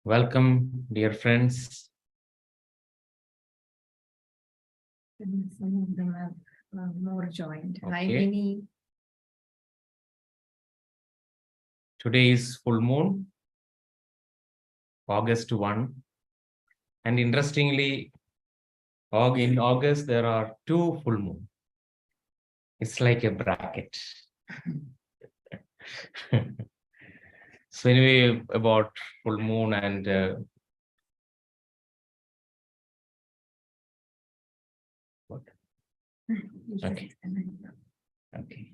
Welcome, dear friends. Some of them have more joined. Hi, Okay. Vinny. Today is full moon, August 1. And interestingly, in August, there are 2 full moon. It's like a bracket. So anyway, about full moon and what? Okay. Okay.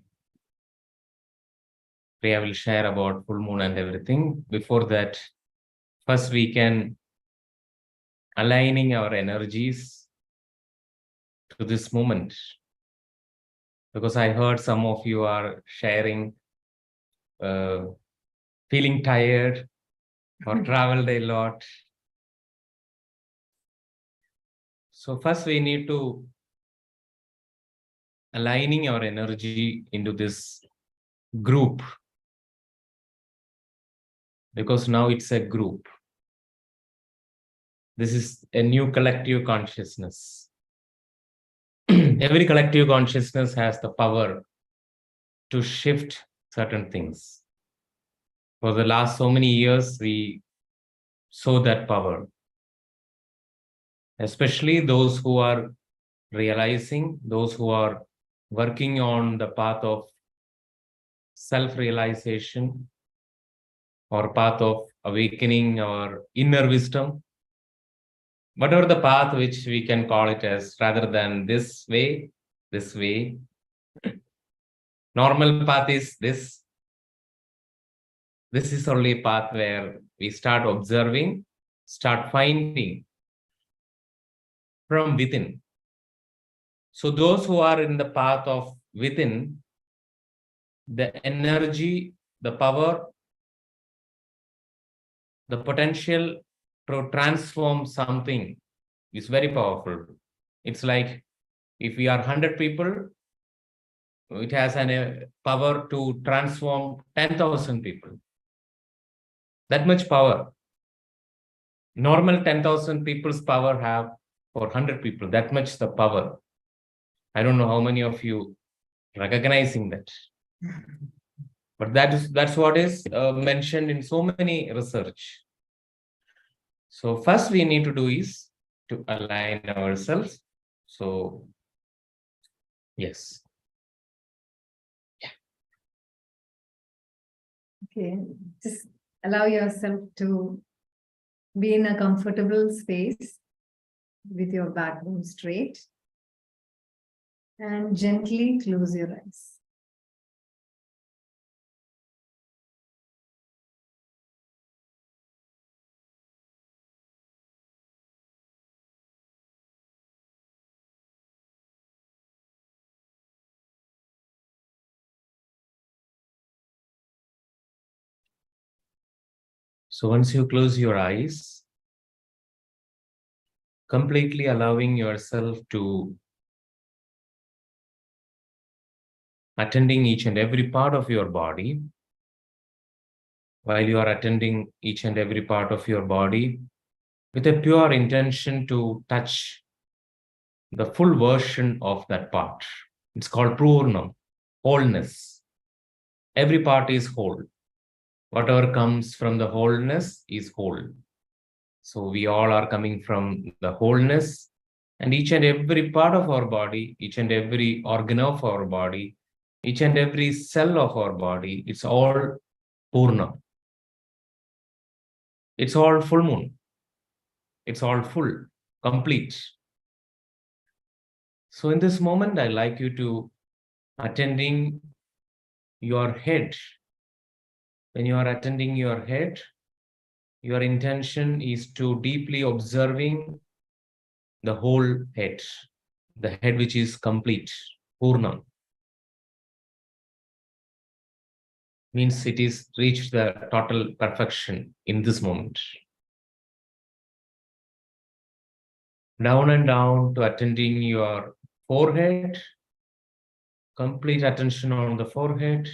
Priya will share about full moon and everything. Before that, first we can aligning our energies to this moment. Because I heard some of you are sharing feeling tired or traveled a lot. So first we need to aligning our energy into this group, because now it's a group. This is a new collective consciousness. Every collective consciousness has the power to shift certain things. For the last so many years, we saw that power. Especially those who are realizing, those who are working on the path of self-realization or path of awakening our inner wisdom, whatever the path which we can call it as, rather than this way. Normal path is this. This is only a path where we start observing, start finding from within. So those who are in the path of within, the energy, the power, the potential to transform something is very powerful. It's like if we are 100 people, it has a power to transform 10,000 people. That much power. Normal 10,000 people's power have for 100 people. That much the power. I don't know how many of you recognizing that. But that's what is mentioned in so many research. So first we need to do is to align ourselves. So yes. Yeah. Okay, just allow yourself to be in a comfortable space with your backbone straight and gently close your eyes. So once you close your eyes, completely allowing yourself to attending each and every part of your body. While you are attending each and every part of your body with a pure intention to touch the full version of that part. It's called Purnam, wholeness. Every part is whole. Whatever comes from the wholeness is whole. So we all are coming from the wholeness, and each and every part of our body, each and every organ of our body, each and every cell of our body, it's all Purna. It's all full moon. It's all full, complete. So in this moment, I like you to attending your head. When you are attending your head, your intention is to deeply observing the whole head, the head which is complete, Purnam. Means it is reached the total perfection in this moment. Down and down to attending your forehead. Complete attention on the forehead.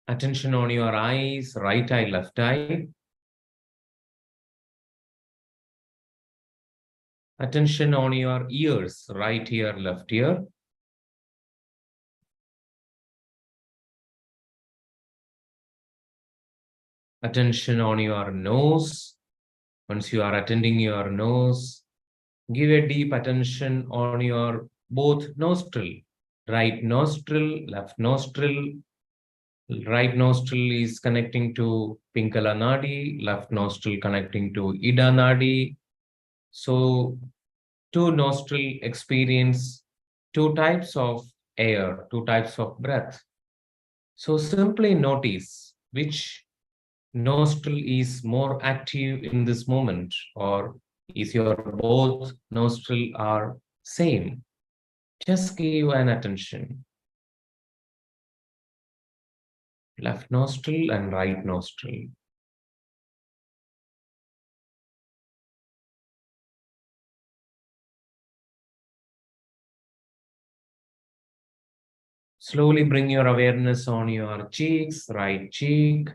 Attention on your eyes, right eye, left eye. Attention on your ears, right ear, left ear. Attention on your nose. Once you are attending your nose, give a deep attention on your both nostril. Right nostril, left nostril. Right nostril is connecting to Pingala Nadi, left nostril connecting to Ida Nadi. So, two nostril experience two types of air, two types of breath. So, simply notice which nostril is more active in this moment, or is your both nostril are same. Just give an attention. Left nostril and right nostril. Slowly bring your awareness on your cheeks, right cheek,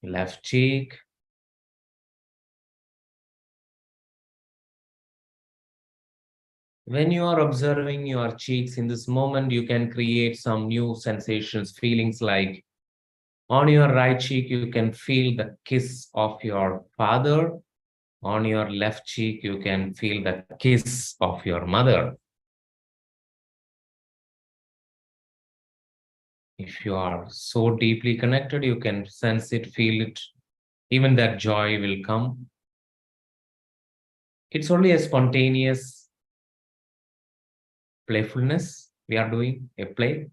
left cheek. When you are observing your cheeks in this moment, you can create some new sensations, feelings like on your right cheek, you can feel the kiss of your father. On your left cheek, you can feel the kiss of your mother. If you are so deeply connected, you can sense it, feel it. Even that joy will come. It's only a spontaneous playfulness. We are doing a play.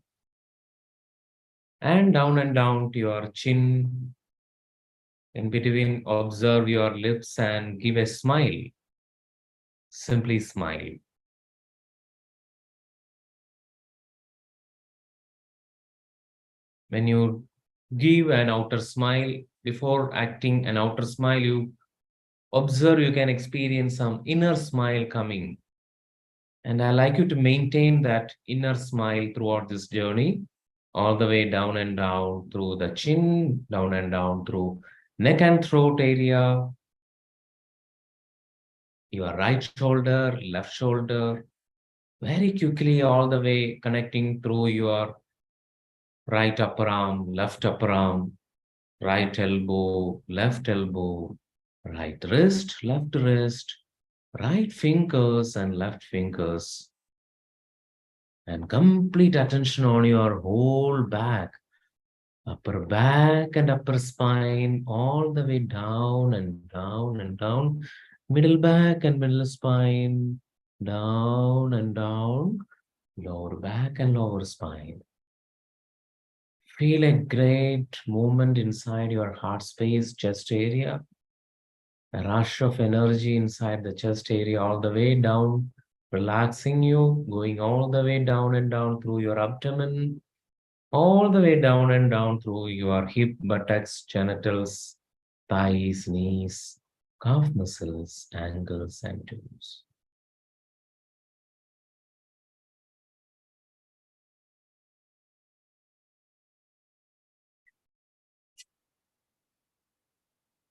And down to your chin. In between, observe your lips and give a smile. Simply smile. When you give an outer smile, before acting an outer smile, you observe, you can experience some inner smile coming. And I like you to maintain that inner smile throughout this journey, all the way down and down through the chin, down and down through neck and throat area, your right shoulder, left shoulder, very quickly all the way connecting through your right upper arm, left upper arm, right elbow, right wrist, right fingers and left fingers. And complete attention on your whole back, upper back and upper spine, all the way down and down and down, middle back and middle spine, down and down, lower back and lower spine. Feel a great movement inside your heart space, chest area. A rush of energy inside the chest area all the way down, relaxing you, going all the way down and down through your abdomen, all the way down and down through your hip, buttocks, genitals, thighs, knees, calf muscles, ankles, and toes.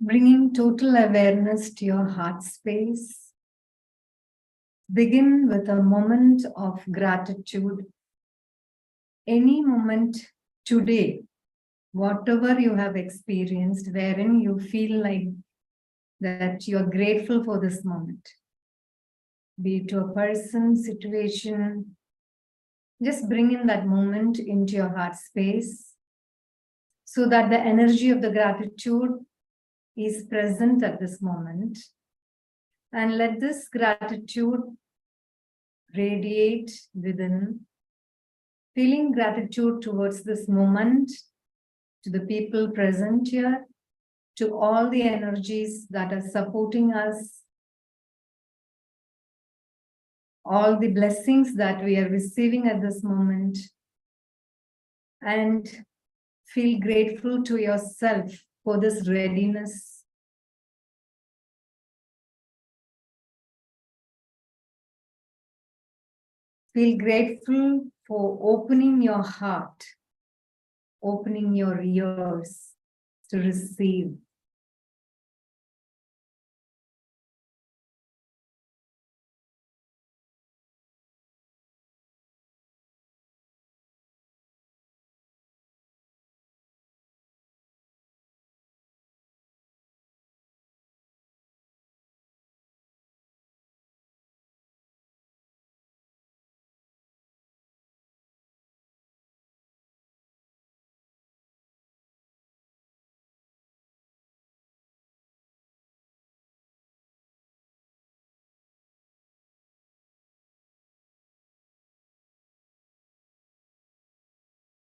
Bringing total awareness to your heart space. Begin with a moment of gratitude. Any moment today, whatever you have experienced, wherein you feel like that you're grateful for this moment. Be it to a person, situation, just bring in that moment into your heart space so that the energy of the gratitude is present at this moment. And let this gratitude radiate within, feeling gratitude towards this moment, to the people present here, to all the energies that are supporting us, all the blessings that we are receiving at this moment, and feel grateful to yourself for this readiness. Feel grateful for opening your heart, opening your ears to receive.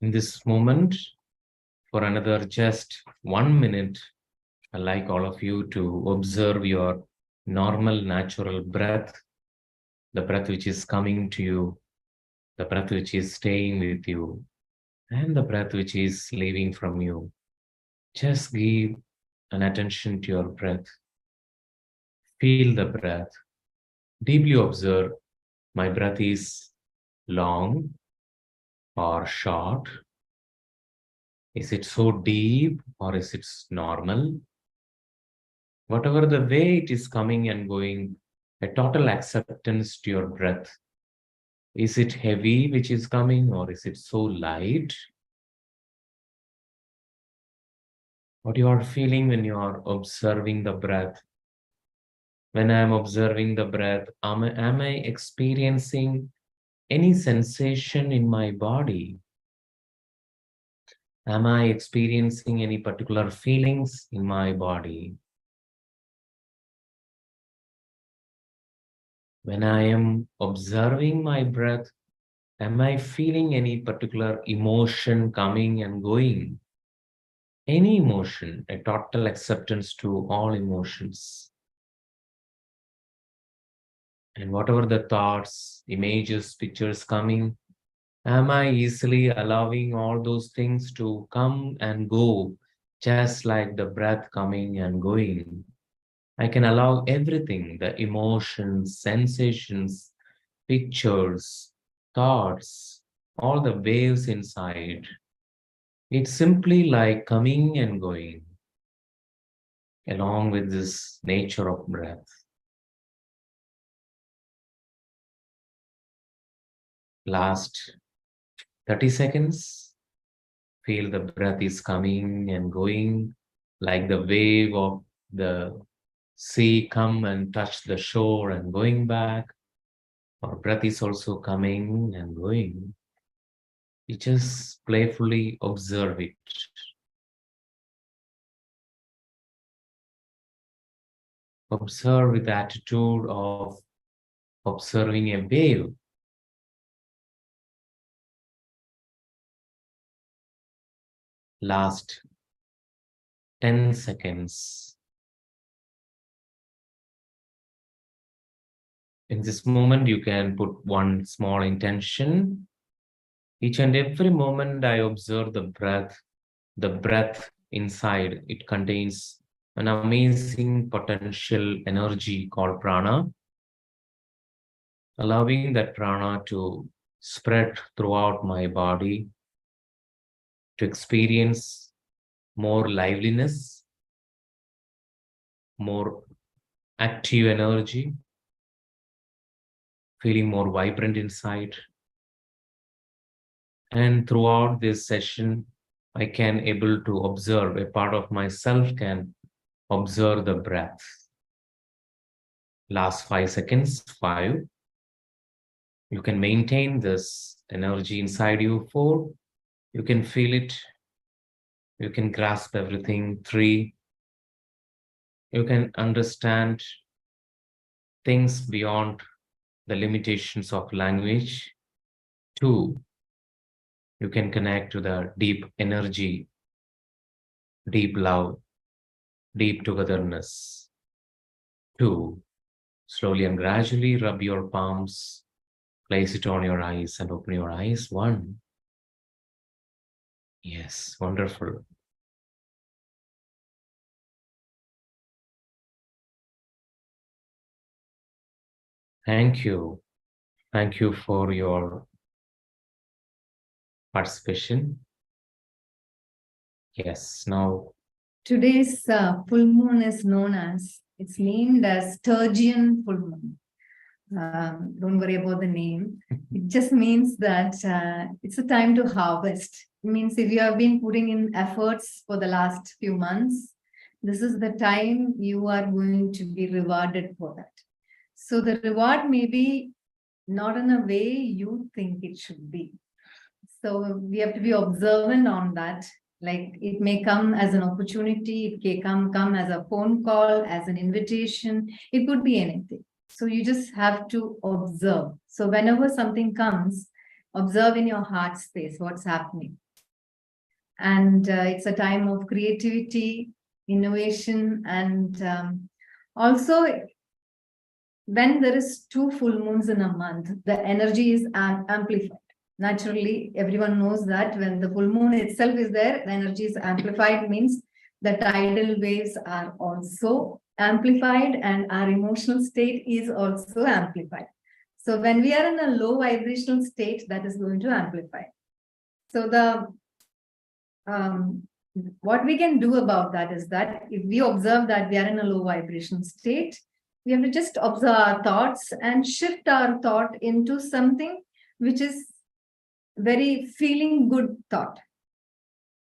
In this moment, for another just 1 minute, I'd like all of you to observe your normal, natural breath, the breath which is coming to you, the breath which is staying with you, and the breath which is leaving from you. Just give an attention to your breath. Feel the breath. Deeply observe, my breath is long or short. Is it so deep or is it normal? Whatever the way it is coming and going, a total acceptance to your breath. Is it heavy which is coming or is it so light? What you are feeling when you are observing the breath. When I am observing the breath, am I experiencing any sensation in my body? Am I experiencing any particular feelings in my body? When I am observing my breath, am I feeling any particular emotion coming and going? Any emotion, a total acceptance to all emotions. And whatever the thoughts, images, pictures coming, am I easily allowing all those things to come and go, just like the breath coming and going? I can allow everything, the emotions, sensations, pictures, thoughts, all the waves inside. It's simply like coming and going along with this nature of breath. Last 30 seconds, feel the breath is coming and going like the wave of the sea come and touch the shore and going back. Our breath is also coming and going. You just playfully observe it. Observe with the attitude of observing a wave. Last 10 seconds. In this moment, you can put one small intention. Each and every moment I observe the breath inside, it contains an amazing potential energy called prana, allowing that prana to spread throughout my body, to experience more liveliness, more active energy, feeling more vibrant inside. And throughout this session, I can able to observe, a part of myself can observe the breath. Last 5 seconds, 5. You can maintain this energy inside you. 4. You can feel it. You can grasp everything. 3. You can understand things beyond the limitations of language. 2. You can connect to the deep energy, deep love, deep togetherness. 2. Slowly and gradually rub your palms, place it on your eyes and open your eyes. 1. Yes, wonderful. Thank you. Thank you for your participation. Yes, now. Today's full moon is known as, it's named as Sturgeon full moon. Don't worry about the name. It just means that it's a time to harvest. It means if you have been putting in efforts for the last few months, this is the time you are going to be rewarded for that. So the reward may be not in a way you think it should be. So we have to be observant on that. Like it may come as an opportunity, it can come as a phone call, as an invitation, it could be anything. So you just have to observe. So whenever something comes, observe in your heart space what's happening. And it's a time of creativity, innovation, and also when there is 2 full moons in a month, the energy is amplified. Naturally, everyone knows that when the full moon itself is there, the energy is amplified, means the tidal waves are also amplified and our emotional state is also amplified. So when we are in a low vibrational state, that is going to amplify. So what we can do about that is that if we observe that we are in a low vibrational state, we have to just observe our thoughts and shift our thought into something which is very feeling good thought.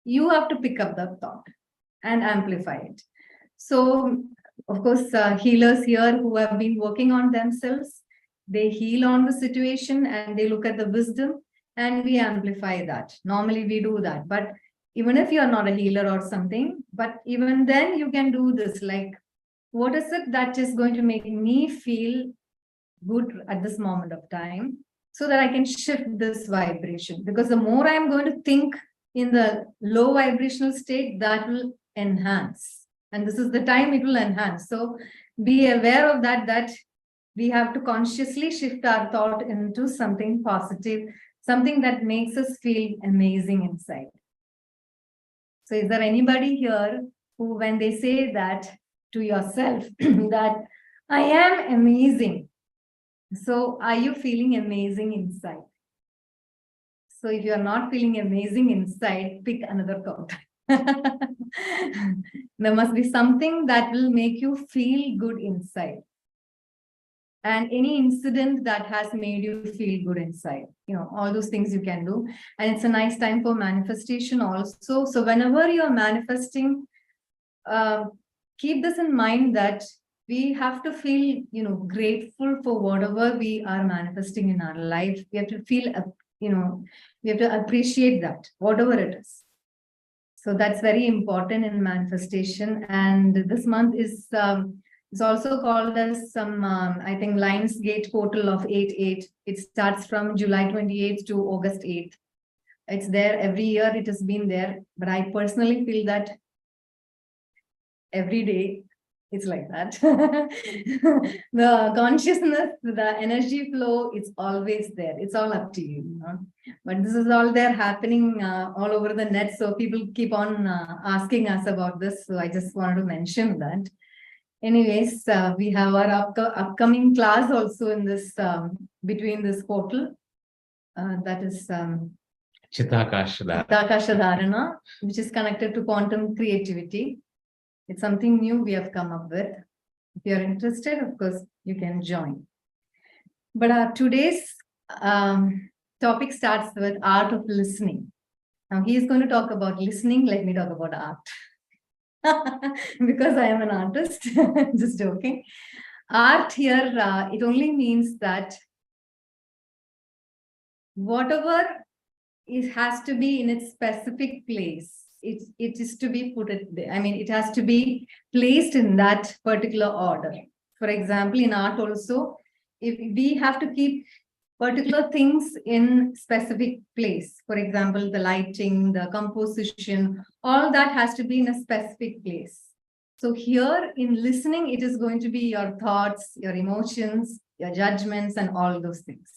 You have to pick up the thought and amplify it. So, of course, healers here who have been working on themselves, they heal on the situation and they look at the wisdom and we amplify that. Normally we do that, but even if you are not a healer or something, but even then you can do this, like, what is it that is going to make me feel good at this moment of time, so that I can shift this vibration? Because the more I'm going to think in the low vibrational state, that will enhance. And this is the time it will enhance. So be aware of that, that we have to consciously shift our thought into something positive, something that makes us feel amazing inside. So is there anybody here who, when they say that to yourself, that I am amazing, so are you feeling amazing inside? So if you are not feeling amazing inside, pick another thought. There must be something that will make you feel good inside. And any incident that has made you feel good inside, all those things you can do. And it's a nice time for manifestation also. So whenever you're manifesting, keep this in mind that we have to feel, grateful for whatever we are manifesting in our life. We have to feel, we have to appreciate that, whatever it is. So that's very important in manifestation. And this month is it's also called as some, I think, Lionsgate portal of 8/8. It starts from July 28th to August 8th. It's there every year. It has been there. But I personally feel that every day it's like that. The consciousness, the energy flow, it's always there. It's all up to you. But this is all there happening all over the net. So people keep on asking us about this. So I just wanted to mention that. Anyways, we have our upcoming class also in this, between this portal. That is Chitakasha Dharana, which is connected to quantum creativity. It's something new we have come up with. If you're interested, of course, you can join. But today's topic starts with art of listening. Now he is going to talk about listening. Let me talk about art. Because I am an artist, just joking. Art here, it only means that whatever it has to be in its specific place. It is to be put it there. I mean, it has to be placed in that particular order. For example, in art also, if we have to keep particular things in specific place. For example, the lighting, the composition, all that has to be in a specific place. So here in listening, it is going to be your thoughts, your emotions, your judgments, and all those things.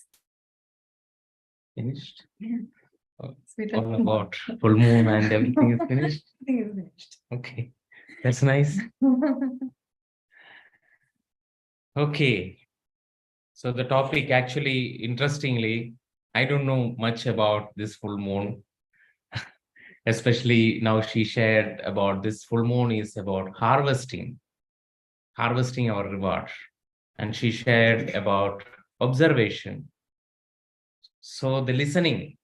Finished? Yeah. All about full moon and everything is finished? Everything is finished. Okay, that's nice. Okay. So the topic actually, interestingly, I don't know much about this full moon. Especially now she shared about this full moon is about harvesting our reward. And she shared about observation. So the listening,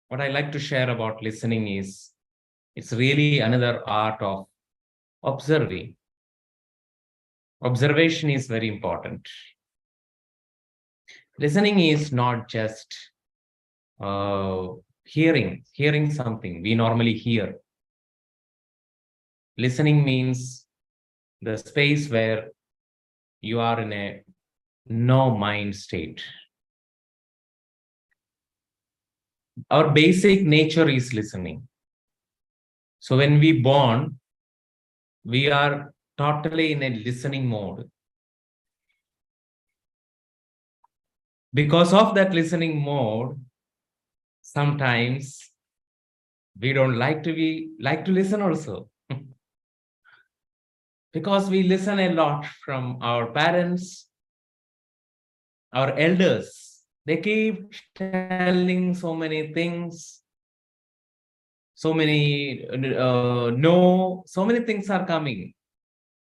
what I like to share about listening is it's really another art of observing. Observation is very important. Listening is not just hearing something we normally hear. Listening means the space where you are in a no mind state. Our basic nature is listening. So when we born, we are totally in a listening mode. Because of that listening mode, sometimes we don't like to listen also. Because we listen a lot from our parents, our elders. They keep telling so many things, so many so many things are coming.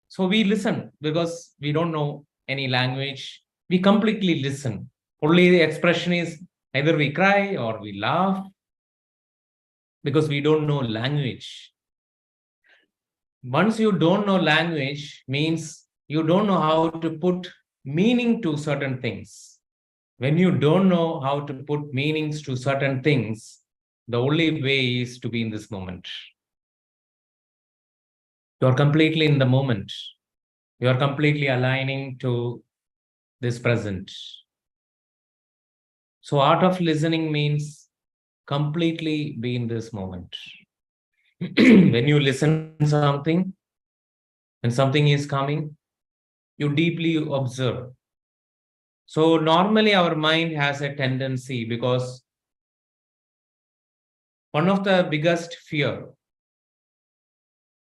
So we listen because we don't know any language. We completely listen. Only the expression is either we cry or we laugh because we don't know language. Once you don't know language, means you don't know how to put meaning to certain things. When you don't know how to put meanings to certain things, the only way is to be in this moment. You're completely in the moment. You're completely aligning to this present. So art of listening means completely be in this moment. When you listen something, when something is coming, you deeply observe. So normally our mind has a tendency, because one of the biggest fear,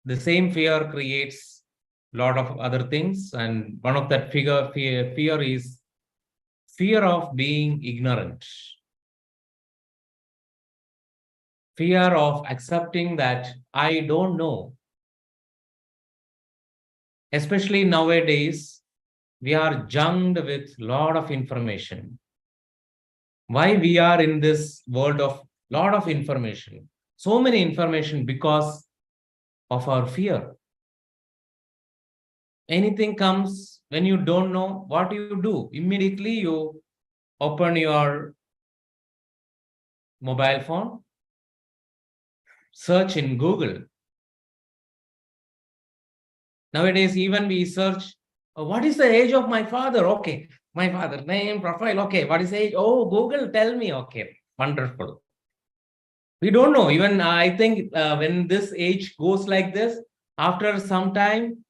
the same fear creates a lot of other things, and one of that fear is fear of being ignorant. Fear of accepting that I don't know. Especially nowadays, we are junked with a lot of information. Why we are in this world of lot of information? So many information because of our fear. Anything comes, when you don't know, what you do? Immediately you open your mobile phone, search in Google. Nowadays, even we search, what is the age of my father? Okay, my father, name, profile. Okay, what is age? Oh, Google, tell me. Okay, wonderful. We don't know. Even I think when this age goes like this, after some time,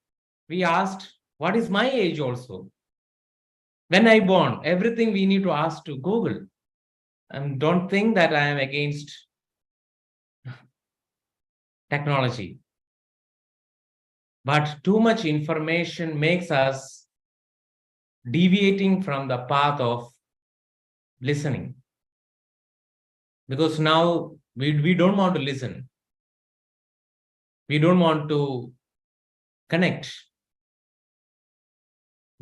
we asked, what is my age also? When I born, everything we need to ask to Google. And don't think that I am against technology. But too much information makes us deviating from the path of listening. Because now we don't want to listen. We don't want to connect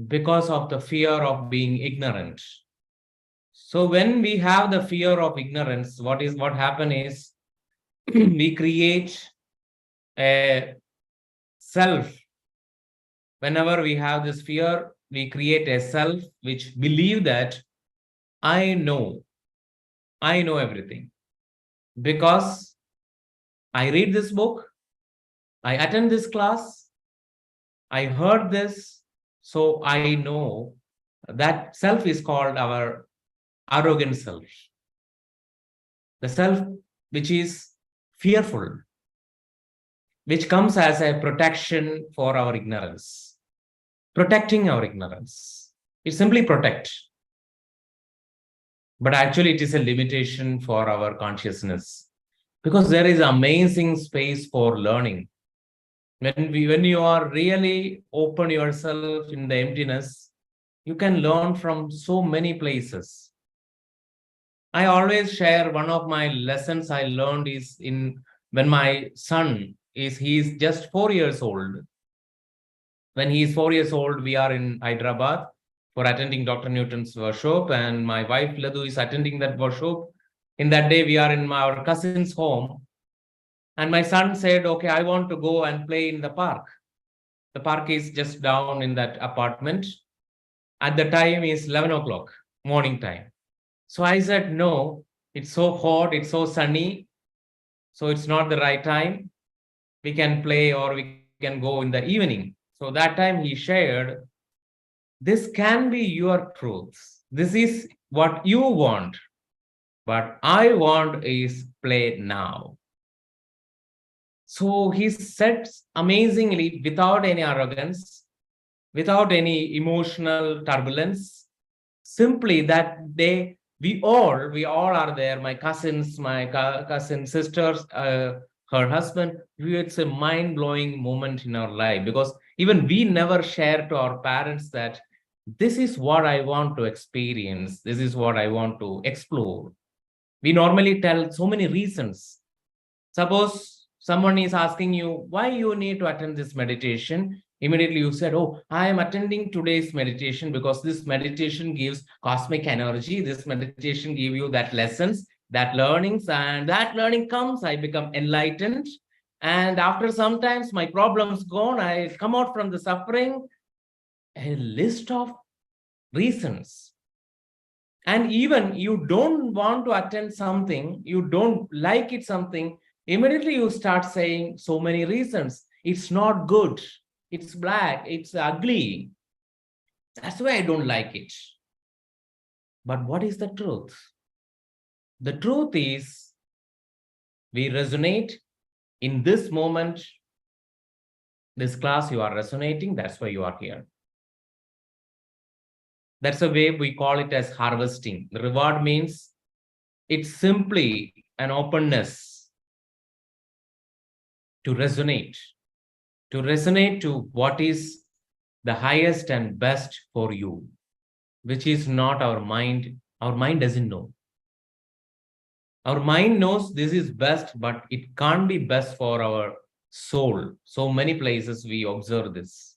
because of the fear of being ignorant. So when we have the fear of ignorance, what happen is we create a self. Whenever we have this fear, we create a self which believe that I know everything. Because I read this book, I attend this class, I heard this, so I know. That self is called our arrogant self. The self which is fearful, which comes as a protection for our ignorance. Protecting our ignorance. It simply protect. But actually it is a limitation for our consciousness. Because there is amazing space for learning. When you are really open yourself in the emptiness, You can learn from so many places. I always share one of my lessons I learned is in when my son he's just 4 years old. When he is 4 years old, we are in Hyderabad for attending Dr. Newton's workshop, and my wife Ladhu is attending that workshop. In that day, we are in our cousin's home, and my son said, "Okay, I want to go and play in the park." The park is just down in that apartment. At the time is 11 o'clock, morning time. So I said, "No, it's so hot, it's so sunny, so it's not the right time. We can play or we can go in the evening." So that time he shared, this can be your truth. This is what you want. But I want is play now. So he said amazingly, without any arrogance, without any emotional turbulence, simply that day, we all are there, my cousins, my cousin sisters, her husband. It's a mind-blowing moment in our life, because even we never share to our parents that this is what I want to experience, this is what I want to explore. We normally tell so many reasons. Suppose someone is asking you why you need to attend this meditation. Immediately you said, "Oh, I am attending today's meditation because this meditation gives cosmic energy. This meditation gives you that lessons, that learnings, and that learning comes, I become enlightened. And after sometimes my problems gone, I come out from the suffering." A list of reasons. And even you don't want to attend something, you don't like it something, immediately you start saying so many reasons. It's not good, it's black, it's ugly. That's why I don't like it. But what is the truth? The truth is, we resonate in this moment. This class, you are resonating, that's why you are here. That's the way we call it as harvesting. The reward means it's simply an openness to resonate to what is the highest and best for you, which is not our mind. Our mind doesn't know. Our mind knows this is best, but it can't be best for our soul. So many places we observe this.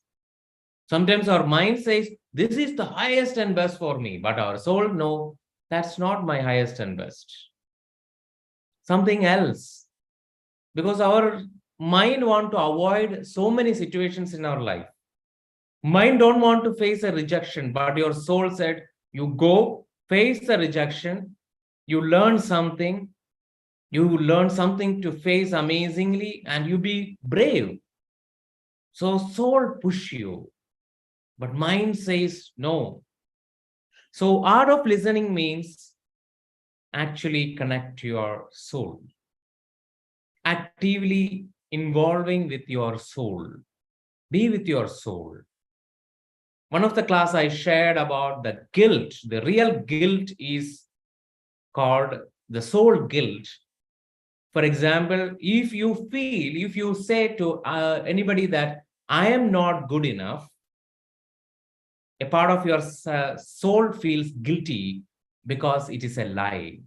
Sometimes our mind says, this is the highest and best for me, but our soul, no, that's not my highest and best. Something else. Because our mind want to avoid so many situations in our life. Mind don't want to face a rejection, but your soul said, you go, face the rejection, you learn something to face amazingly, and you be brave. So soul push you, but mind says no. So art of listening means actually connect to your soul, actively involving with your soul, be with your soul. One of the class I shared about the guilt, the real guilt is called the soul guilt. For example, if you say to anybody that I am not good enough, a part of your soul feels guilty because it is a lie.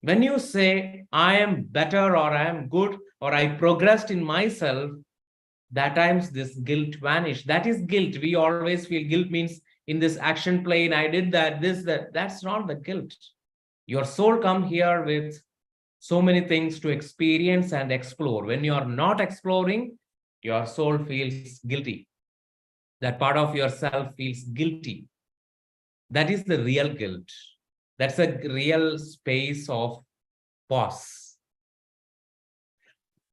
When you say, I am better or I am good or I progressed in myself, that times this guilt vanish. That is guilt. We always feel guilt means in this action plane, I did that, this, that. That's not the guilt. Your soul come here with so many things to experience and explore. When you are not exploring, your soul feels guilty. That part of yourself feels guilty. That is the real guilt. That's a real space of pause.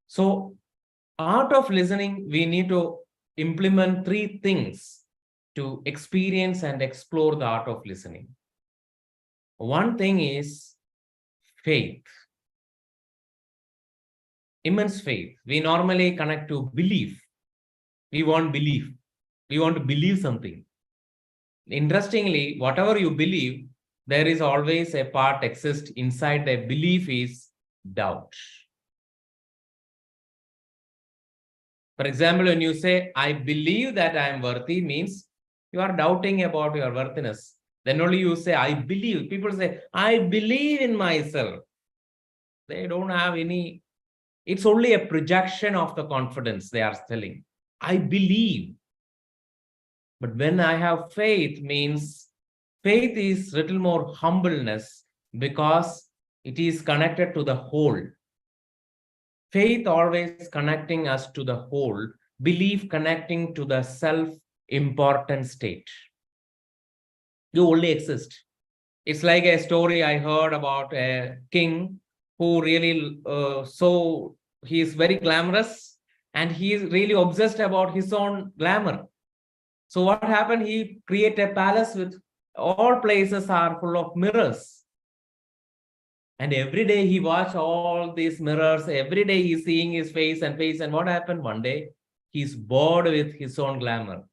So, art of listening, we need to implement 3 things to experience and explore the art of listening. One thing is faith. Immense faith. We normally connect to belief. We want belief. We want to believe something. Interestingly, whatever you believe, there is always a part exists inside the belief is doubt. For example, when you say, I believe that I am worthy, means You are doubting about your worthiness. Then only you say, I believe. People say, I believe in myself. They don't have any, it's only a projection of the confidence they are telling. I believe. But when I have faith, means faith is little more humbleness because it is connected to the whole. Faith always connecting us to the whole, belief connecting to the self-important state. You only exist. It's like a story I heard about a king who really, he is very glamorous and he is really obsessed about his own glamour. So what happened? He created a palace with all places are full of mirrors. And every day he watched all these mirrors. Every day he's seeing his face. And what happened? One day he's bored with his own glamour.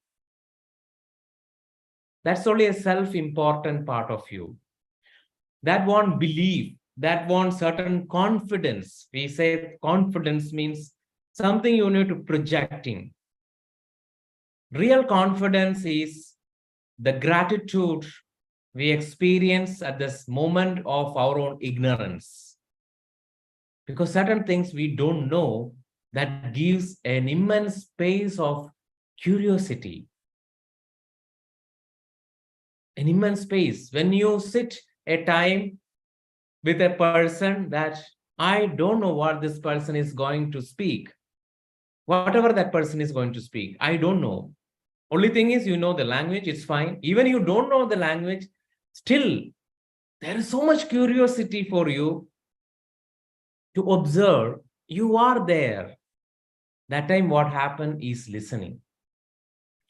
That's only a self-important part of you. That one belief, that one certain confidence. We say confidence means something you need to projecting. Real confidence is the gratitude we experience at this moment of our own ignorance. Because certain things we don't know, that gives an immense space of curiosity. An immense space. When you sit a time with a person that I don't know what this person is going to speak. Whatever that person is going to speak, I don't know. Only thing is, you know the language, it's fine. Even you don't know the language, still, there is so much curiosity for you to observe. You are there. That time what happened is listening.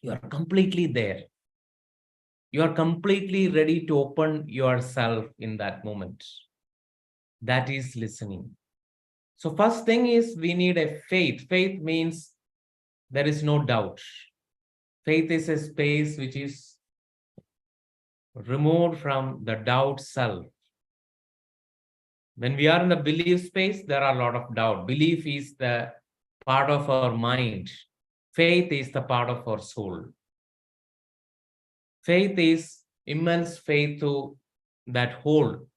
You are completely there. You are completely ready to open yourself in that moment. That is listening. So first thing is we need a faith. Faith means there is no doubt. Faith is a space which is removed from the doubt self. When we are in the belief space, there are a lot of doubt. Belief is the part of our mind. Faith is the part of our soul. Faith is immense faith to that whole.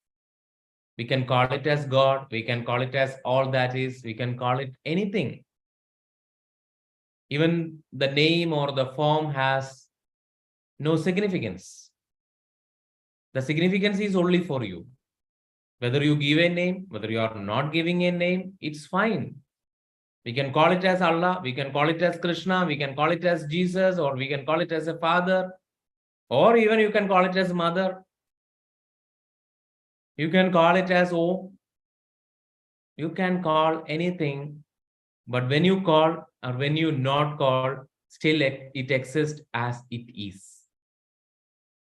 We can call it as God. We can call it as all that is. We can call it anything. Even the name or the form has no significance. The significance is only for you. Whether you give a name, whether you are not giving a name, it's fine. We can call it as Allah, we can call it as Krishna, we can call it as Jesus, or we can call it as a father, or even you can call it as mother. You can call it as Om. You can call anything, but when you call or when you not call, still it exists as it is.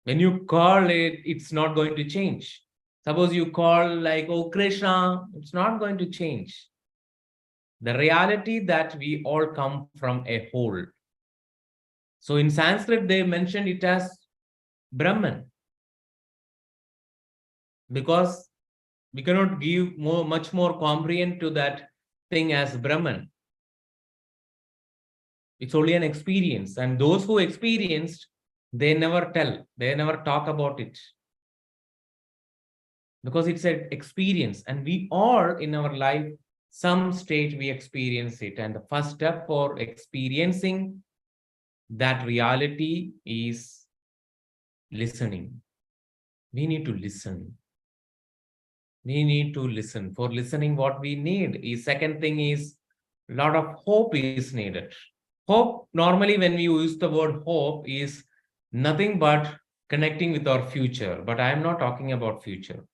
When you call it, it's not going to change. Suppose you call like, oh, Krishna, it's not going to change. The reality that we all come from a whole. So in Sanskrit, they mentioned it as Brahman. Because we cannot give much more comprehend to that thing as Brahman. It's only an experience. And those who experienced, they never tell, they never talk about it. Because it's an experience. And we all in our life, some stage we experience it. And the first step for experiencing that reality is listening. We need to listen. We need to listen. For listening, what we need is, second thing is, a lot of hope is needed. Hope, normally when we use the word hope, is nothing but connecting with our future. But I am not talking about future.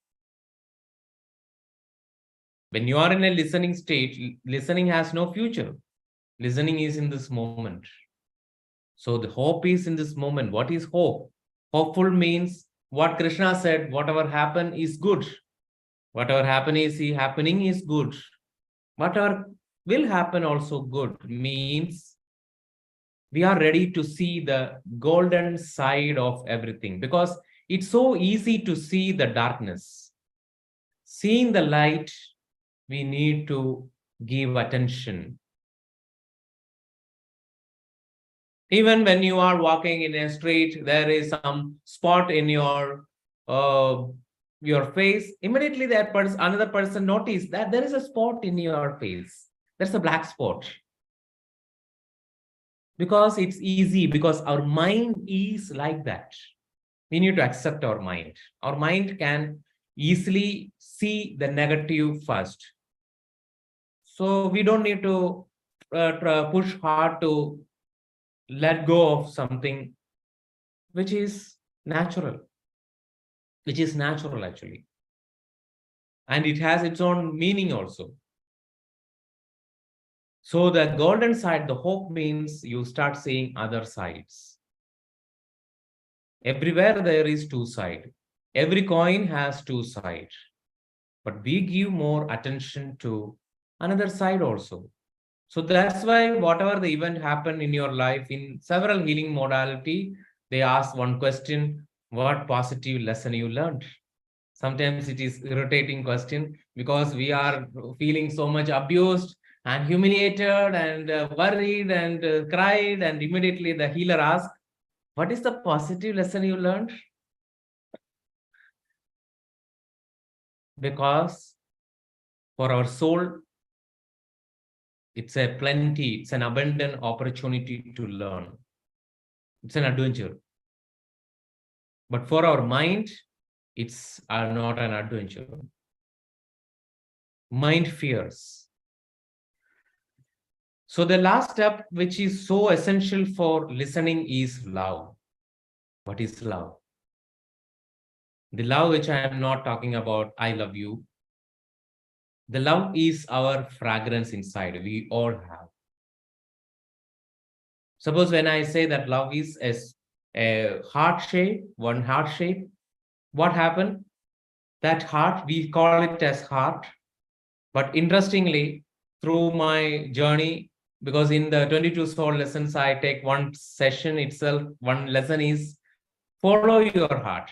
When you are in a listening state, listening has no future. Listening is in this moment. So the hope is in this moment. What is hope? Hopeful means what Krishna said, whatever happen is good. Whatever happening is good. Whatever will happen also good, means we are ready to see the golden side of everything, because it's so easy to see the darkness. Seeing the light, we need to give attention. Even when you are walking in a street, there is some spot in your face. Immediately that person, another person notice that there is a spot in your face. There's a black spot. Because it's easy, because our mind is like that. We need to accept our mind. Our mind can easily see the negative first. So we don't need to push hard to let go of something which is natural, actually. And it has its own meaning also. So the golden side, the hope means you start seeing other sides. Everywhere there is two sides. Every coin has two sides. But we give more attention to another side also. So that's why whatever the event happened in your life, in several healing modality, they ask one question: what positive lesson you learned? Sometimes it is irritating question because we are feeling so much abused and humiliated and worried and cried, and immediately the healer asks, what is the positive lesson you learned? Because for our soul, it's a plenty, it's an abundant opportunity to learn. It's an adventure. But for our mind, it's not an adventure. Mind fears. So the last step, which is so essential for listening, is love. What is love? The love which I am not talking about, I love you. The love is our fragrance inside. We all have. Suppose when I say that love is a heart shape, one heart shape, what happened? That heart, we call it as heart. But interestingly, through my journey, because in the 22 soul lessons, I take one session itself, one lesson is follow your heart.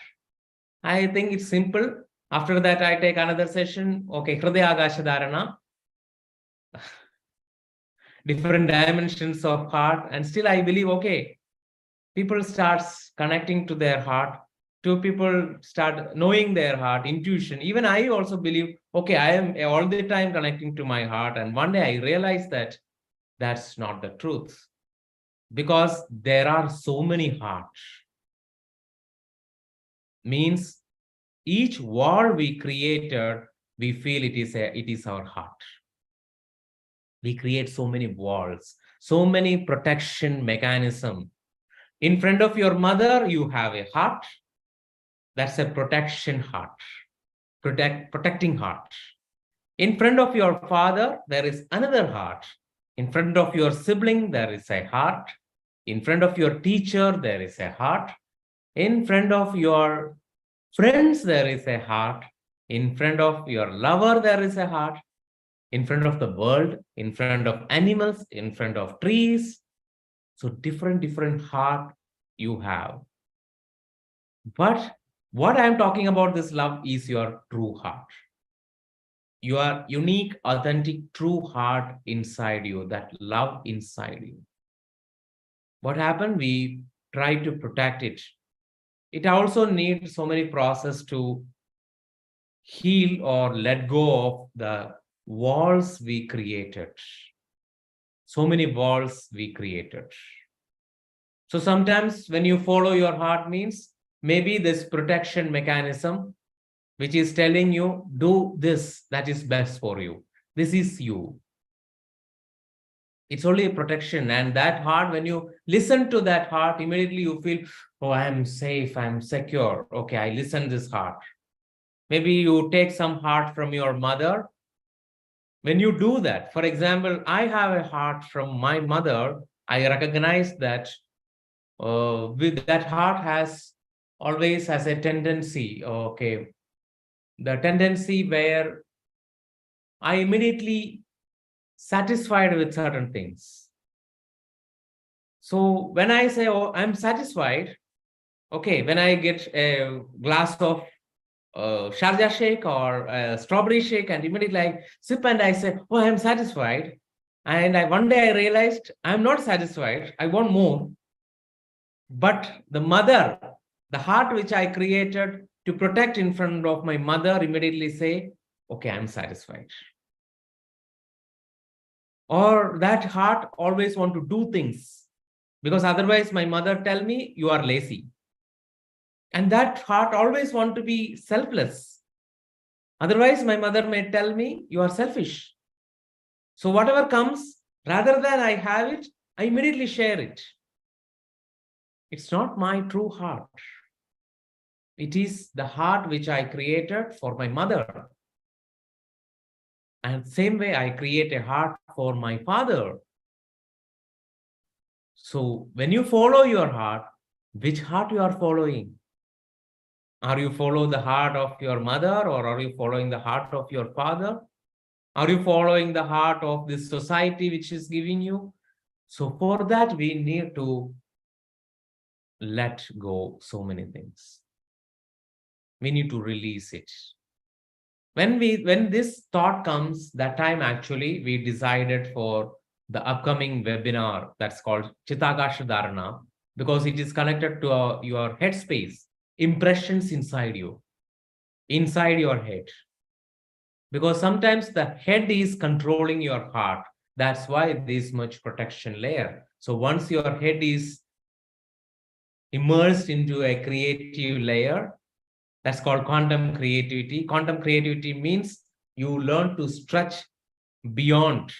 I think it's simple. After that, I take another session. Okay, Hridaya Agasha Dharana. Different dimensions of heart. And still I believe, okay, people starts connecting to their heart. Two people start knowing their heart, intuition. Even I also believe, okay, I am all the time connecting to my heart. And one day I realized that that's not the truth. Because there are so many hearts. Means each wall we created, we feel it is our heart. We create so many walls, so many protection mechanisms. In front of your mother, you have a heart. That's a protection heart, protecting heart. In front of your father, there is another heart. In front of your sibling, there is a heart. In front of your teacher, there is a heart. In front of your friends, there is a heart. In front of your lover, there is a heart. In front of the world, in front of animals, in front of trees. So different heart you have. But what I'm talking about this love is your true heart. Your unique, authentic, true heart inside you, that love inside you. What happened? We try to protect it. It also needs so many processes to heal or let go of the walls we created. So many walls we created. So sometimes when you follow your heart means maybe this protection mechanism, which is telling you, do this, that is best for you. This is you. It's only a protection. And that heart, when you listen to that heart, immediately you feel, oh, I'm safe, I'm secure. Okay, I listen to this heart. Maybe you take some heart from your mother. When you do that, for example, I have a heart from my mother. I recognize that with that heart always has a tendency, okay, the tendency where I immediately satisfied with certain things. So when I say, oh, I'm satisfied, okay, when I get a glass of Sharjah shake or strawberry shake, and immediately I sip and I say, oh, I'm satisfied. And one day I realized I'm not satisfied. I want more. But the mother, the heart which I created to protect in front of my mother, immediately say, okay, I'm satisfied. Or that heart always want to do things, because otherwise my mother tell me you are lazy. And that heart always want to be selfless. Otherwise my mother may tell me you are selfish. So whatever comes, rather than I have it, I immediately share it. It's not my true heart. It is the heart which I created for my mother. And same way I create a heart for my father. So when you follow your heart, which heart you are following? Are you follow the heart of your mother, or are you following the heart of your father? Are you following the heart of this society which is giving you? So for that, we need to let go so many things. We need to release it. When this thought comes, that time actually we decided for the upcoming webinar that's called Chitakasha Dharana, because it is connected to your headspace, impressions inside you, inside your head. Because sometimes the head is controlling your heart. That's why this much protection layer. So once your head is immersed into a creative layer, that's called quantum creativity. Quantum creativity means you learn to stretch beyond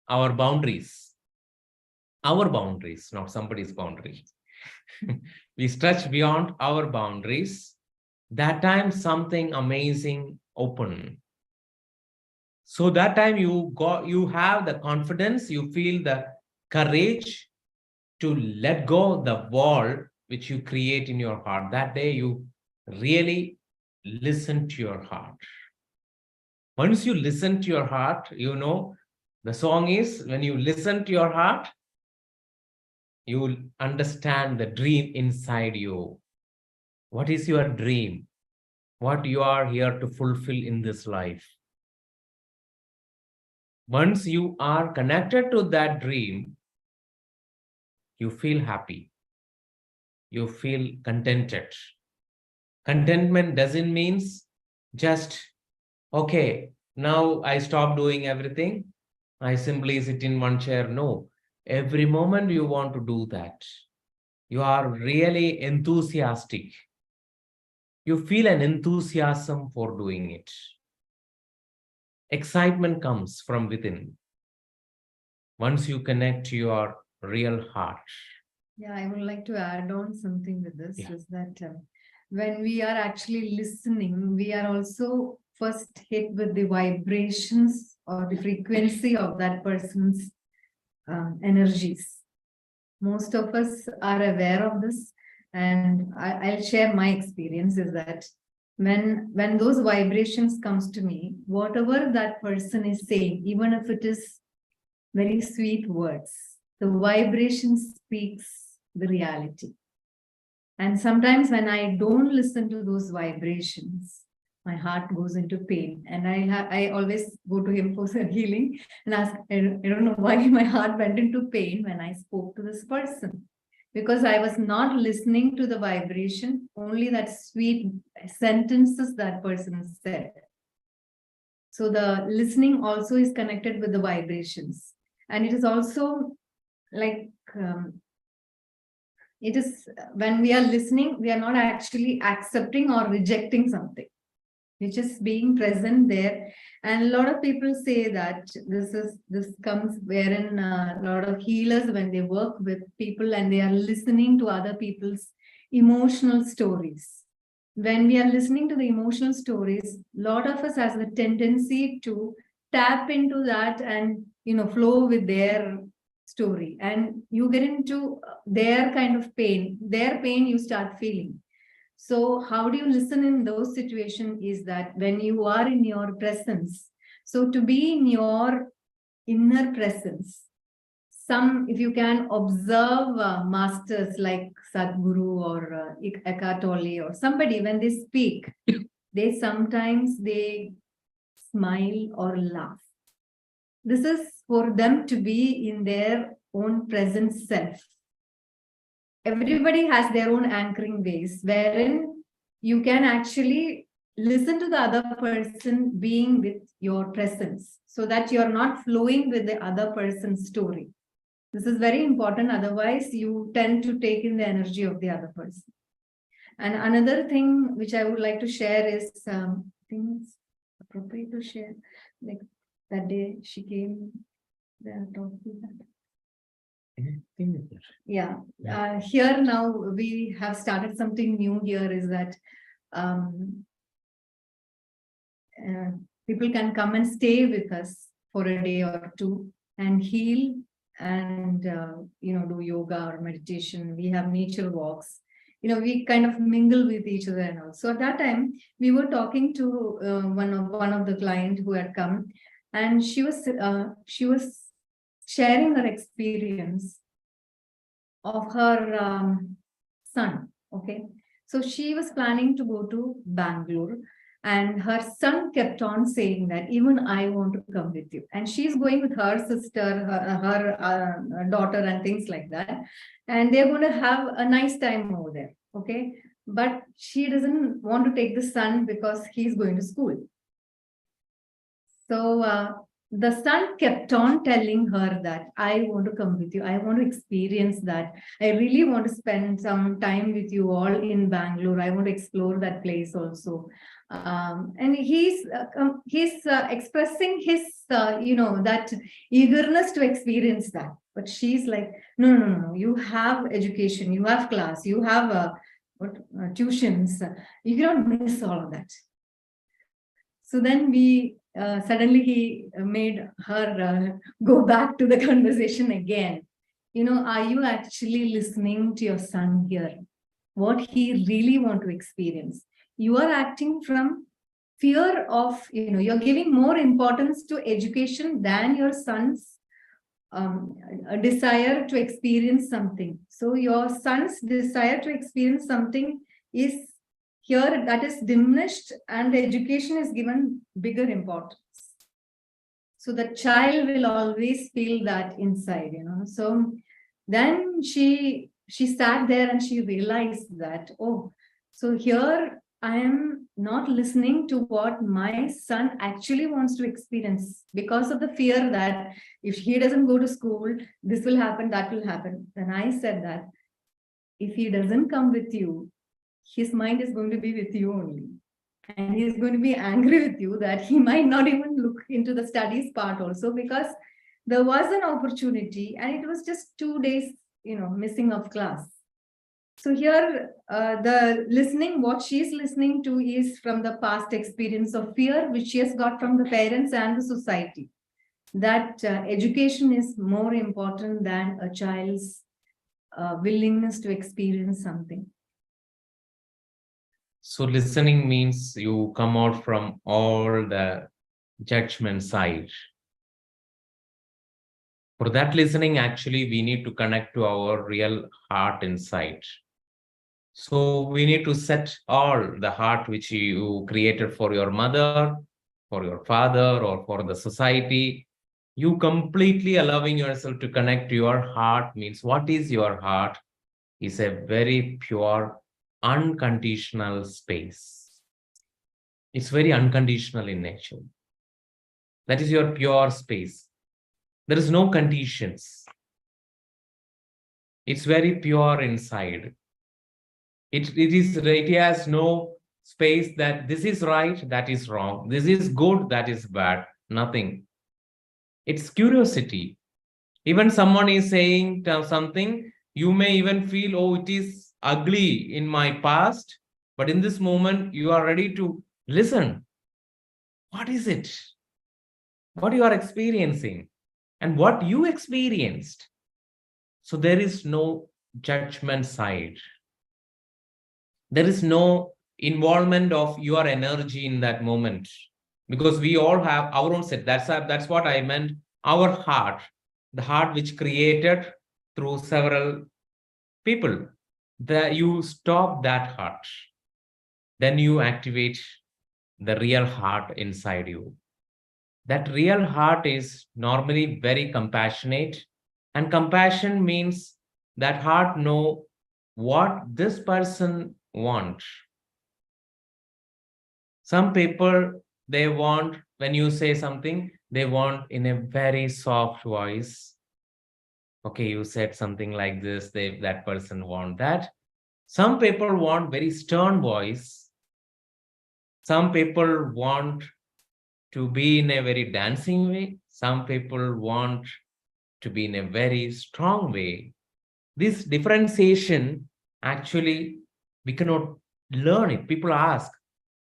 our boundaries, not somebody's boundary. We stretch beyond our boundaries. That time something amazing open. So that time you have the confidence, you feel the courage to let go the wall which you create in your heart. That day you really listen to your heart. Once you listen to your heart, you know, the song is, when you listen to your heart, you will understand the dream inside you. What is your dream? What you are here to fulfill in this life? Once you are connected to that dream, you feel happy. You feel contented. Contentment doesn't mean just, okay, now I stop doing everything. I simply sit in one chair. No, every moment you want to do that. You are really enthusiastic. You feel an enthusiasm for doing it. Excitement comes from within. Once you connect to your real heart. Yeah, I would like to add on something with this, Yeah. is that when we are actually listening, we are also first hit with the vibrations or the frequency of that person's energies. Most of us are aware of this, and I'll share my experience is that when those vibrations comes to me, whatever that person is saying, even if it is very sweet words, the vibration speaks the reality. And sometimes when I don't listen to those vibrations, my heart goes into pain. And I always go to him for healing and ask, I don't know why my heart went into pain when I spoke to this person. Because I was not listening to the vibration, only that sweet sentences that person said. So the listening also is connected with the vibrations. And it is also like, it is when we are listening, we are not actually accepting or rejecting something. We're just being present there. And a lot of people say that this comes wherein a lot of healers, when they work with people and they are listening to other people's emotional stories. When we are listening to the emotional stories, a lot of us has the tendency to tap into that and flow with their story, and you get into their kind of pain, their pain you start feeling. So how do you listen in those situations is that when you are in your presence, so to be in your inner presence, if you can observe masters like Sadhguru or Eckhart Tolle or somebody, when they speak, they sometimes smile or laugh. This is for them to be in their own present self. everybody has their own anchoring ways, wherein you can actually listen to the other person being with your presence, so that you're not flowing with the other person's story. This is very important. Otherwise, you tend to take in the energy of the other person. And another thing which I would like to share is things appropriate to share. Like that day she came, they are talking that. Yeah. Here now we have started something new here, is that people can come and stay with us for a day or two and heal and do yoga or meditation. We have nature walks. We kind of mingle with each other and all. So at that time, we were talking to one of the client who had come, and she was sharing her experience of her son. Okay, so she was planning to go to Bangalore, and her son kept on saying that even I want to come with you. And she's going with her sister, her daughter, and things like that. And they're going to have a nice time over there. Okay, but she doesn't want to take the son because he's going to school. So the son kept on telling her that I want to come with you. I want to experience that. I really want to spend some time with you all in Bangalore. I want to explore that place also. And he's expressing his, that eagerness to experience that. But she's like, no. You have education, you have class, you have tuitions. You cannot miss all of that. So then suddenly he made her go back to the conversation again. Are you actually listening to your son here? What he really want to experience? You are acting from fear of, you're giving more importance to education than your son's a desire to experience something. So your son's desire to experience something is here, that is diminished, and the education is given bigger importance. So the child will always feel that inside, So then she sat there and she realized that, oh, so here I am not listening to what my son actually wants to experience, because of the fear that if he doesn't go to school, this will happen, that will happen. Then I said that if he doesn't come with you, his mind is going to be with you only. And he is going to be angry with you that he might not even look into the studies part also, because there was an opportunity and it was just 2 days, missing of class. So here, the listening, what she's listening to is from the past experience of fear, which she has got from the parents and the society. That education is more important than a child's willingness to experience something. So listening means you come out from all the judgment side. For that listening, actually, we need to connect to our real heart inside. So we need to set all the heart which you created for your mother, for your father, or for the society. You completely allowing yourself to connect to your heart means what is your heart is a very pure, unconditional space. It's very unconditional in nature. That is your pure space. There is no conditions. It's very pure inside. It has no space that this is right, that is wrong, this is good, that is bad, nothing. It's curiosity. Even someone is saying something, you may even feel, oh, it is ugly in my past, but in this moment, you are ready to listen. What is it? What you are experiencing and what you experienced. So there is no judgment side. There is no involvement of your energy in that moment, because we all have our own set. That's what I meant. Our heart, the heart which created through several people, that you stop that heart, then you activate the real heart inside you. That real heart is normally very compassionate, and compassion means that heart know what this person wants. Some people, they want, when you say something, they want in a very soft voice. Okay, you said something like this, that person want that. Some people want very stern voice. Some people want to be in a very dancing way. Some people want to be in a very strong way. This differentiation, actually, we cannot learn it. People ask,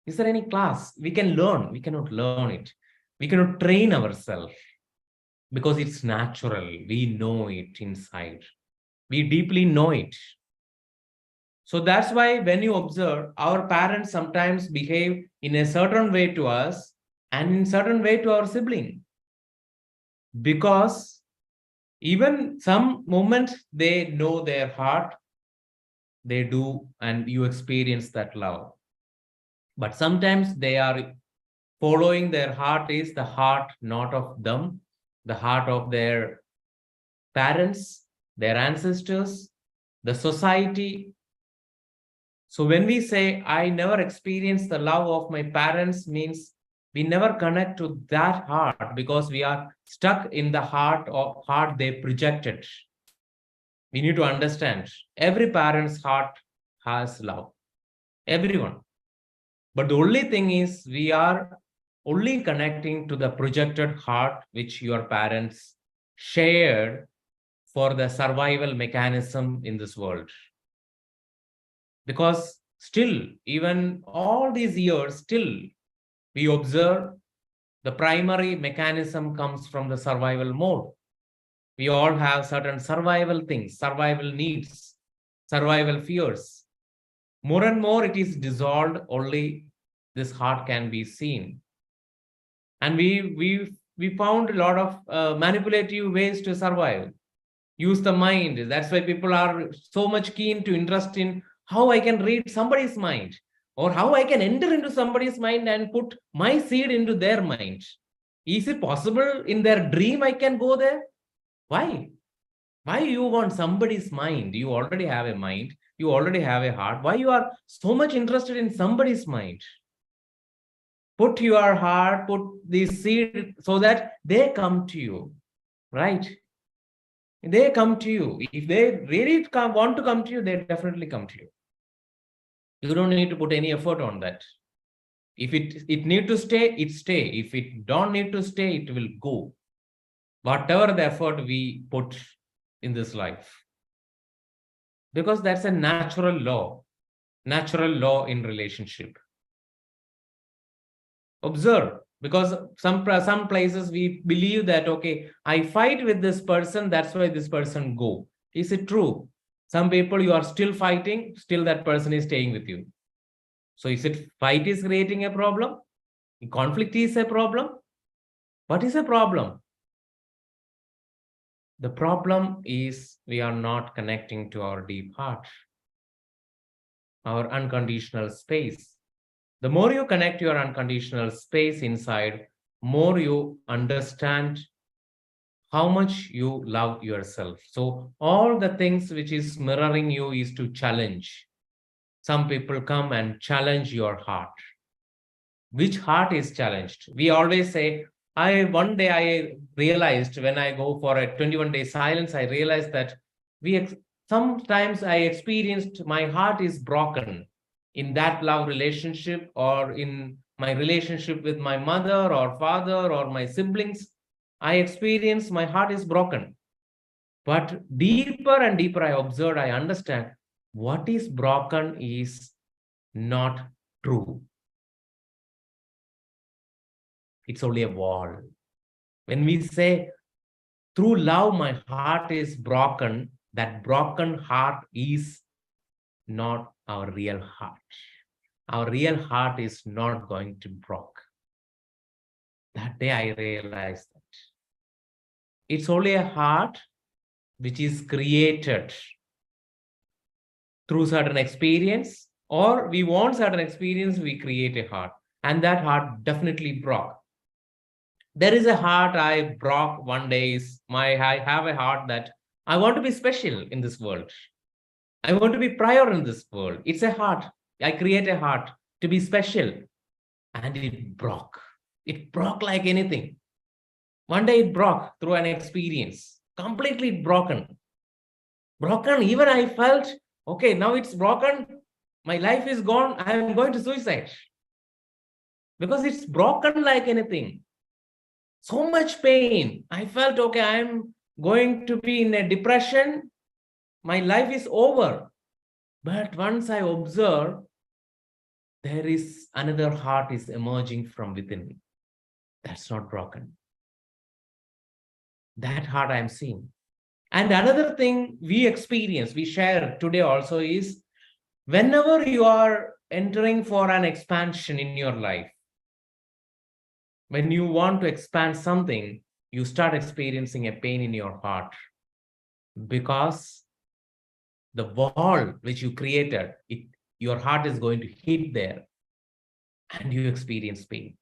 is there any class? We can learn. We cannot learn it. We cannot train ourselves because it's natural. We know it inside. We deeply know it. So that's why when you observe, our parents sometimes behave in a certain way to us and in certain way to our sibling. Because even some moments they know their heart, they do, and you experience that love. But sometimes they are following their heart is the heart not of them, the heart of their parents, their ancestors, the society. So when we say, I never experienced the love of my parents, means we never connect to that heart because we are stuck in the heart they projected. We need to understand every parent's heart has love, everyone. But the only thing is we are only connecting to the projected heart which your parents shared for the survival mechanism in this world. Because still, even all these years, still we observe the primary mechanism comes from the survival mode. We all have certain survival things, survival needs, survival fears. More and more it is dissolved, only this heart can be seen. And we found a lot of manipulative ways to survive. Use the mind. That's why people are so much keen to interest in how I can read somebody's mind or how I can enter into somebody's mind and put my seed into their mind. Is it possible in their dream I can go there? Why? Why you want somebody's mind? You already have a mind. You already have a heart. Why you are so much interested in somebody's mind? Put your heart, put the seed so that they come to you, right? They come to you. If they really want to come to you, they definitely come to you. You don't need to put any effort on that. If it need to stay, it stay. If it don't need to stay, it will go. Whatever the effort we put in this life. Because that's a natural law in relationship. Observe, because some places we believe that, okay, I fight with this person, that's why this person go. Is it true? Some people you are still fighting, still that person is staying with you. So is it fight is creating a problem? Conflict is a problem? What is a problem? The problem is we are not connecting to our deep heart, our unconditional space. The more you connect your unconditional space inside, more you understand how much you love yourself. So all the things which is mirroring you is to challenge. Some people come and challenge your heart. Which heart is challenged? We always say, one day I realized when I go for a 21-day silence, I realized that sometimes I experienced my heart is broken in that love relationship or in my relationship with my mother or father or my siblings. I experience my heart is broken. But deeper and deeper I observed, I understand what is broken is not true. It's only a wall. When we say, through love, my heart is broken, that broken heart is not our real heart. Our real heart is not going to break. That day I realized that. It's only a heart which is created through certain experience, or we want certain experience, we create a heart. And that heart definitely broke. There is a heart I broke one day. I have a heart that I want to be special in this world. I want to be prior in this world. It's a heart. I create a heart to be special. And it broke. It broke like anything. One day it broke through an experience, completely broken. Broken, even I felt, okay, now it's broken. My life is gone. I am going to suicide. Because it's broken like anything. So much pain. I felt, okay, I'm going to be in a depression. My life is over. But once I observe, there is another heart is emerging from within me. That's not broken. That heart I'm seeing. And another thing we experience, we share today also is whenever you are entering for an expansion in your life, when you want to expand something, you start experiencing a pain in your heart because the wall which you created, your heart is going to hit there and you experience pain.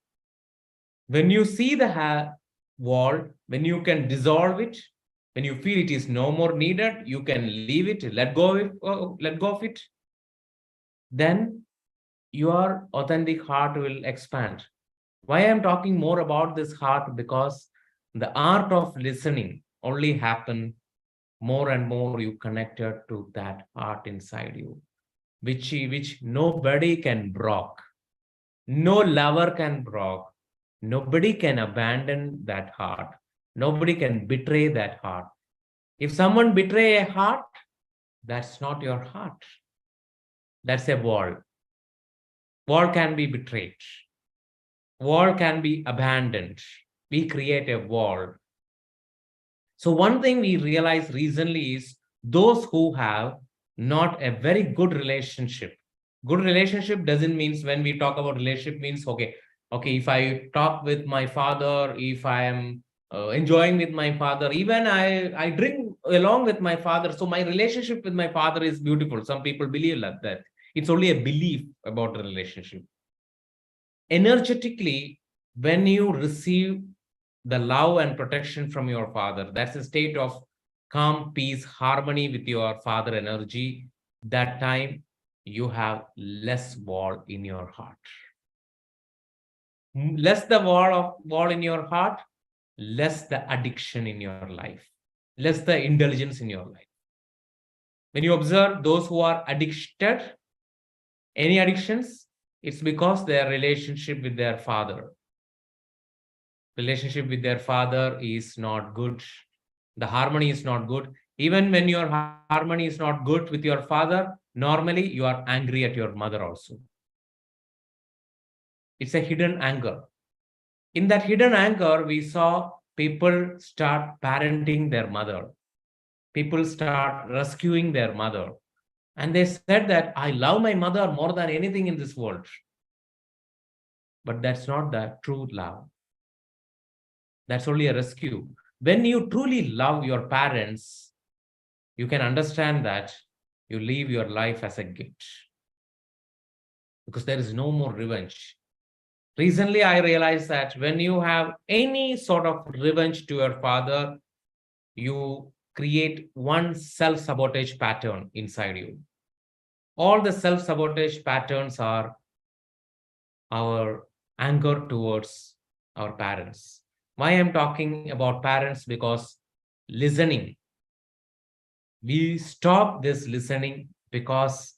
When you see the wall, when you can dissolve it, when you feel it is no more needed, you can leave it, let go of it, then your authentic heart will expand. Why I'm talking more about this heart? Because the art of listening only happen more and more you connected to that heart inside you, which nobody can break. No lover can break. Nobody can abandon that heart. Nobody can betray that heart. If someone betray a heart, that's not your heart. That's a wall. Wall can be betrayed. Wall can be abandoned. We create a wall. So one thing we realized recently is those who have not a very good relationship. Good relationship doesn't mean when we talk about relationship means, okay, if I talk with my father, if I am enjoying with my father, even I drink along with my father. So my relationship with my father is beautiful. Some people believe like that. It's only a belief about the relationship. Energetically, when you receive the love and protection from your father, that's a state of calm, peace, harmony with your father energy. That time you have less wall in your heart. Less the wall in your heart, less the addiction in your life, less the indulgence in your life. When you observe those who are addicted, any addictions, it's because their relationship with their father. Relationship with their father is not good. The harmony is not good. Even when your harmony is not good with your father, normally you are angry at your mother also. It's a hidden anger. In that hidden anger, we saw people start parenting their mother. People start rescuing their mother. And they said that I love my mother more than anything in this world. But that's not the true love. That's only a rescue. When you truly love your parents, you can understand that you live your life as a gift. Because there is no more revenge. Recently, I realized that when you have any sort of revenge to your father, you create one self-sabotage pattern inside you. All the self-sabotage patterns are our anger towards our parents. Why I'm talking about parents? Because listening, we stop this listening because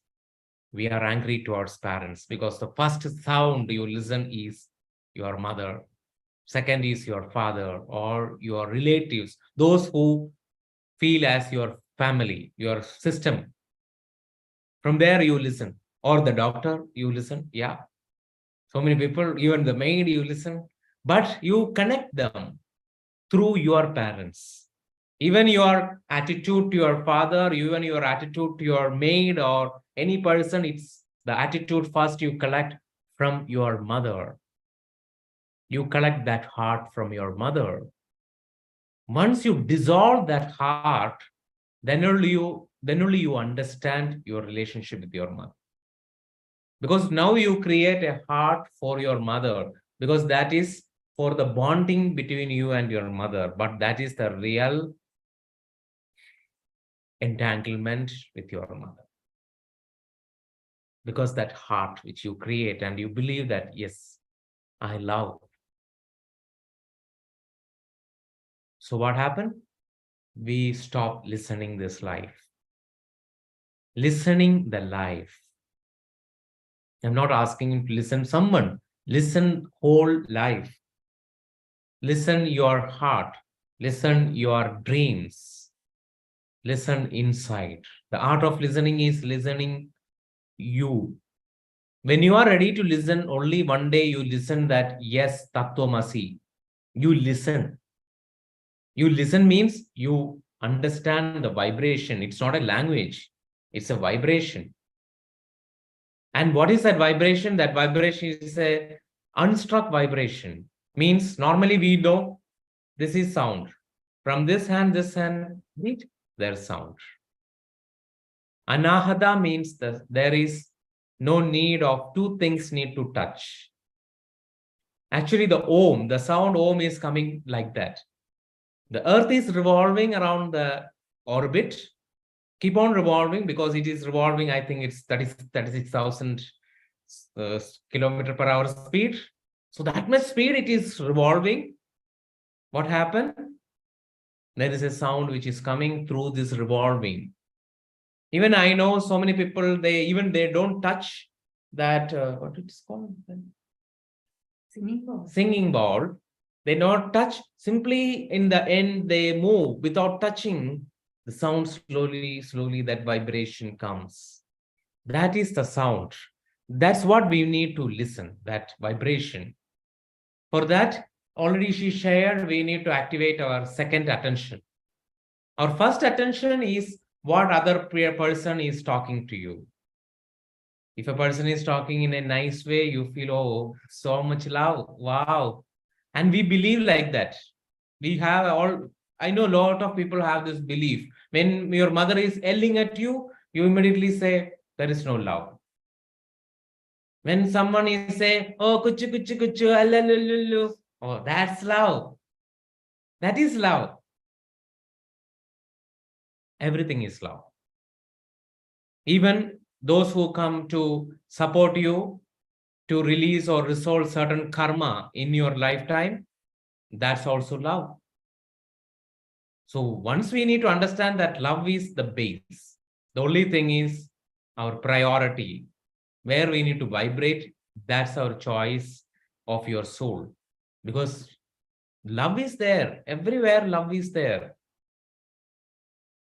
we are angry towards parents, because the first sound you listen is your mother, second is your father or your relatives, those who feel as your family, your system. From there you listen, or the doctor you listen. Yeah, so many people, even the maid you listen, but you connect them through your parents. Even your attitude to your father, even your attitude to your maid or any person, it's the attitude first you collect from your mother. You collect that heart from your mother. Once you dissolve that heart, then only you understand your relationship with your mother. Because now you create a heart for your mother, because that is for the bonding between you and your mother, but that is the real entanglement with your mother. Because that heart which you create and you believe that, yes, I love. So what happened? We stop listening this life. Listening the life. I'm not asking you to listen someone. Listen whole life. Listen your heart. Listen your dreams. Listen inside. The art of listening is listening you. When you are ready to listen, only one day you listen that, yes, Tattvamasi. You listen. You listen means you understand the vibration. It's not a language. It's a vibration. And what is that vibration? That vibration is a unstruck vibration. Means normally we know this is sound. From this hand, wait, there's sound. Anahata means that there is no need of two things need to touch. Actually, the Om, the sound Om is coming like that. The earth is revolving around the orbit, keep on revolving because it is revolving, I think it's 36,000 kilometer per hour speed. So that much speed it is revolving. What happened? There is a sound which is coming through this revolving. Even I know so many people, they don't touch that, what it's called? Singing ball. Singing ball. They not touch, simply in the end, they move without touching. The sound slowly, that vibration comes. That is the sound. That's what we need to listen, that vibration. For that, already she shared, we need to activate our second attention. Our first attention is what other person is talking to you. If a person is talking in a nice way, you feel, oh, so much love. Wow. And we believe like that. We have all, I know a lot of people have this belief. When your mother is yelling at you, you immediately say, there is no love. When someone is say, oh, kuchu, kuchu, kuchu, alalulu, oh, that's love. That is love. Everything is love. Even those who come to support you to release or resolve certain karma in your lifetime, that's also love. So once we need to understand that love is the base, the only thing is our priority, where we need to vibrate, that's our choice of your soul. Because love is there, everywhere love is there.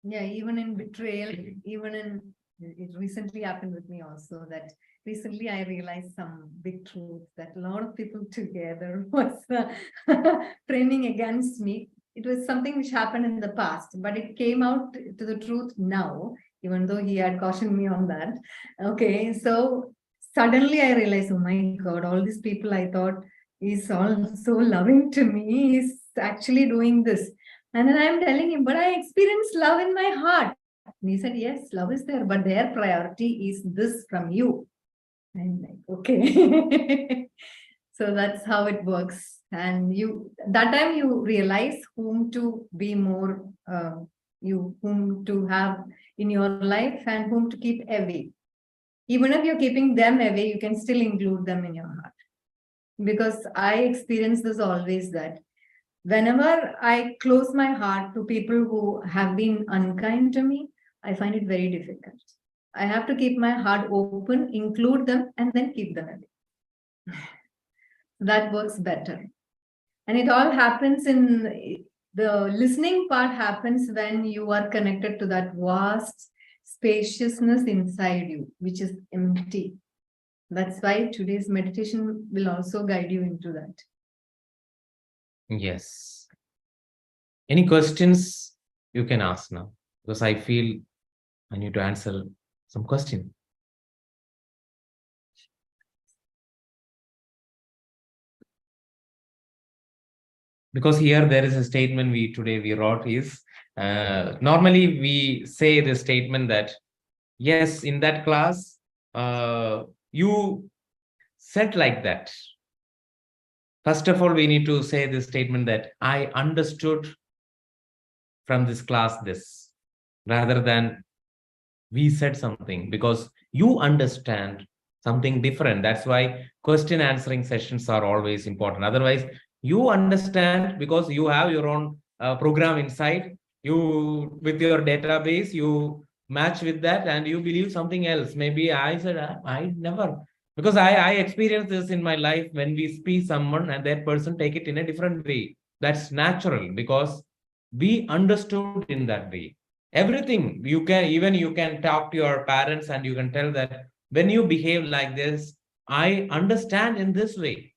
Yeah, even in betrayal, even in, it recently happened with me also that recently I realized some big truth that a lot of people together was framing against me. It was something which happened in the past, but it came out to the truth now, even though he had cautioned me on that. Okay, so suddenly I realized, oh my God, all these people I thought is all so loving to me is actually doing this. And then I'm telling him, but I experienced love in my heart. And he said, yes, love is there, but their priority is this from you. I'm like, okay. So that's how it works. And you, that time you realize whom to be more, whom to have in your life and whom to keep away. Even if you're keeping them away, you can still include them in your heart. Because I experience this always that whenever I close my heart to people who have been unkind to me, I find it very difficult. I have to keep my heart open, include them, and then keep them away. That works better. And it all happens in the listening part happens when you are connected to that vast spaciousness inside you, which is empty. That's why today's meditation will also guide you into that. Yes. Any questions you can ask now? Because I feel I need to answer some question. Because here there is a statement we wrote is, normally we say the statement that, yes, in that class, you said like that. First of all, we need to say this statement that I understood from this class this, rather than we said something because you understand something different. That's why question answering sessions are always important. Otherwise, you understand because you have your own program inside. You, with your database, you match with that and you believe something else. Maybe I said, I never, because I experienced this in my life when we speak someone and that person take it in a different way. That's natural because we understood in that way. Everything you can, even you can talk to your parents and you can tell that when you behave like this, I understand in this way.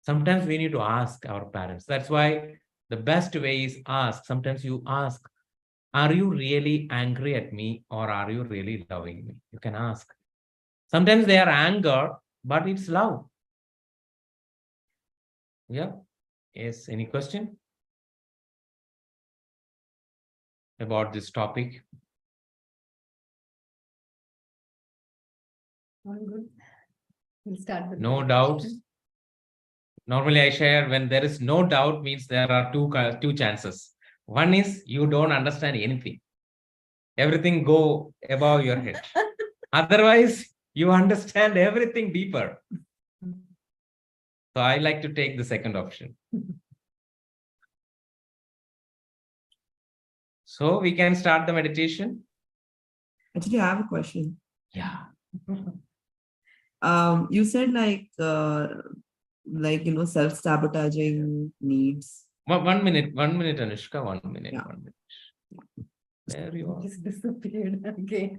Sometimes we need to ask our parents. That's why the best way is ask. Sometimes you ask, are you really angry at me or are you really loving me? You can ask. Sometimes they are anger, but it's love. Yeah. Yes. Any question about this topic? All good. We'll start with No the doubts. question. Normally, I share when there is no doubt means there are two chances. One is you don't understand anything. Everything go above your head. Otherwise, you understand everything deeper. So I like to take the second option. So we can start the meditation. Actually, I have a question. Yeah. You said like self-sabotaging needs. 1 minute, Anushka, 1 minute, Yeah. 1 minute. There you are. Just disappeared again.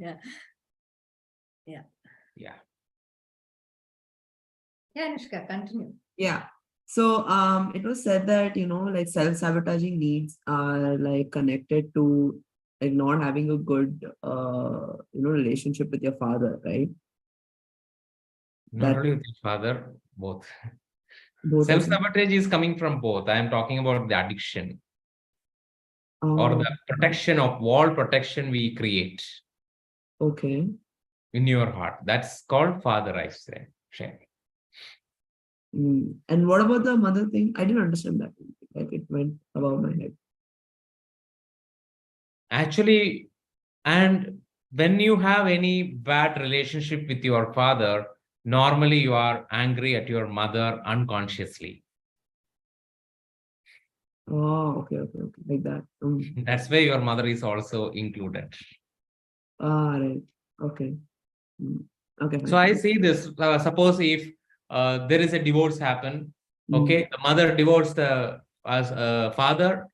Yeah. Yeah. Yeah, Anushka, continue. Yeah. So it was said that like self-sabotaging needs are like connected to like not having a good relationship with your father, right? Not That- only with your father, both. Both of them? Self-sabotage is coming from both. I am talking about the addiction or Oh, the protection of wall protection we create okay. in your heart. That's called father, I say. Share. And what about the mother thing? I didn't understand that. Like it went above my head. Actually, and when you have any bad relationship with your father, normally you are angry at your mother unconsciously. Oh, okay, like that. That's why your mother is also included. Right. Okay. Okay. So I see this. Suppose if there is a divorce happen, okay, the mother divorced the father.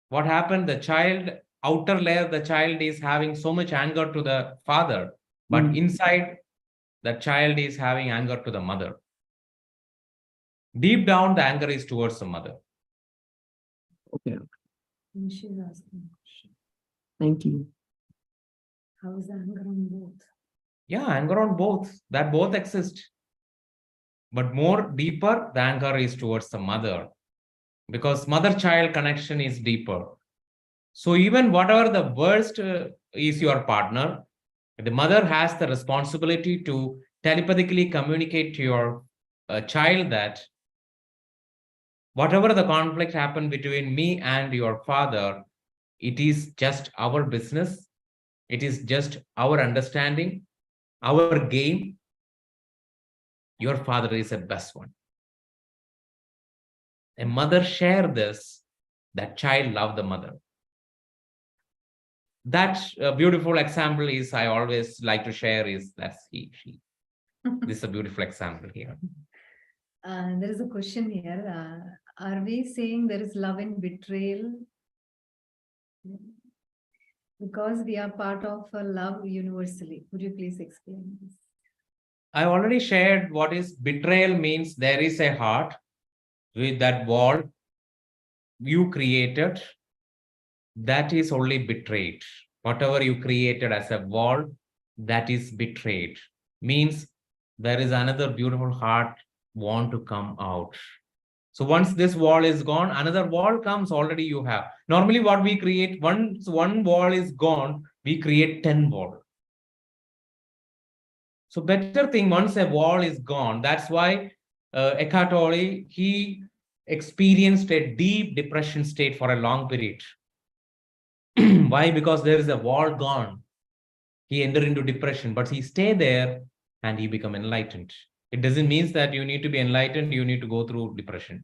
What happened? The child, outer layer, the child is having so much anger to the father, but inside, the child is having anger to the mother. Deep down, the anger is towards the mother. Okay. She's asking a question. Thank you. How is the anger on both? Yeah, anger on both. That both exist. But more deeper, the anger is towards the mother. Because mother-child connection is deeper. So even whatever the worst is your partner, the mother has the responsibility to telepathically communicate to your child that whatever the conflict happened between me and your father, it is just our business. It is just our understanding, our game. Your father is the best one. A mother share this, that child love the mother. That beautiful example is I always like to share is that's he, she. This is a beautiful example here. There is a question here. Are we saying there is love in betrayal? Because we are part of a love universally. Could you please explain this? I already shared what is betrayal means. There is a heart with that wall you created. That is only betrayed. Whatever you created as a wall, that is betrayed. Means there is another beautiful heart want to come out. So once this wall is gone, another wall comes, already you have. Normally what we create, once one wall is gone, we create 10 walls. So better thing, once a wall is gone, that's why Eckhart Tolle, he experienced a deep depression state for a long period. Why? Because there is a wall gone. he entered into depression, but he stayed there and he become enlightened. It doesn't mean that you need to be enlightened, you need to go through depression.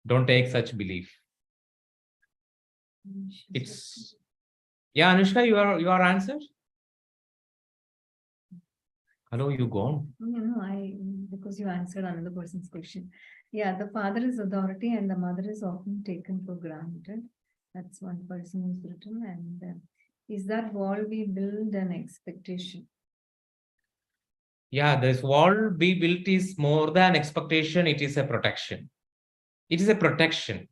Don't take such belief. It's yeah, Anushka, your answer. Hello, you gone? Because you answered another person's question. Yeah, the father is authority and the mother is often taken for granted. That's one person who's written. And is that wall we build an expectation? Yeah, this wall we built is more than expectation, it is a protection. It is a protection.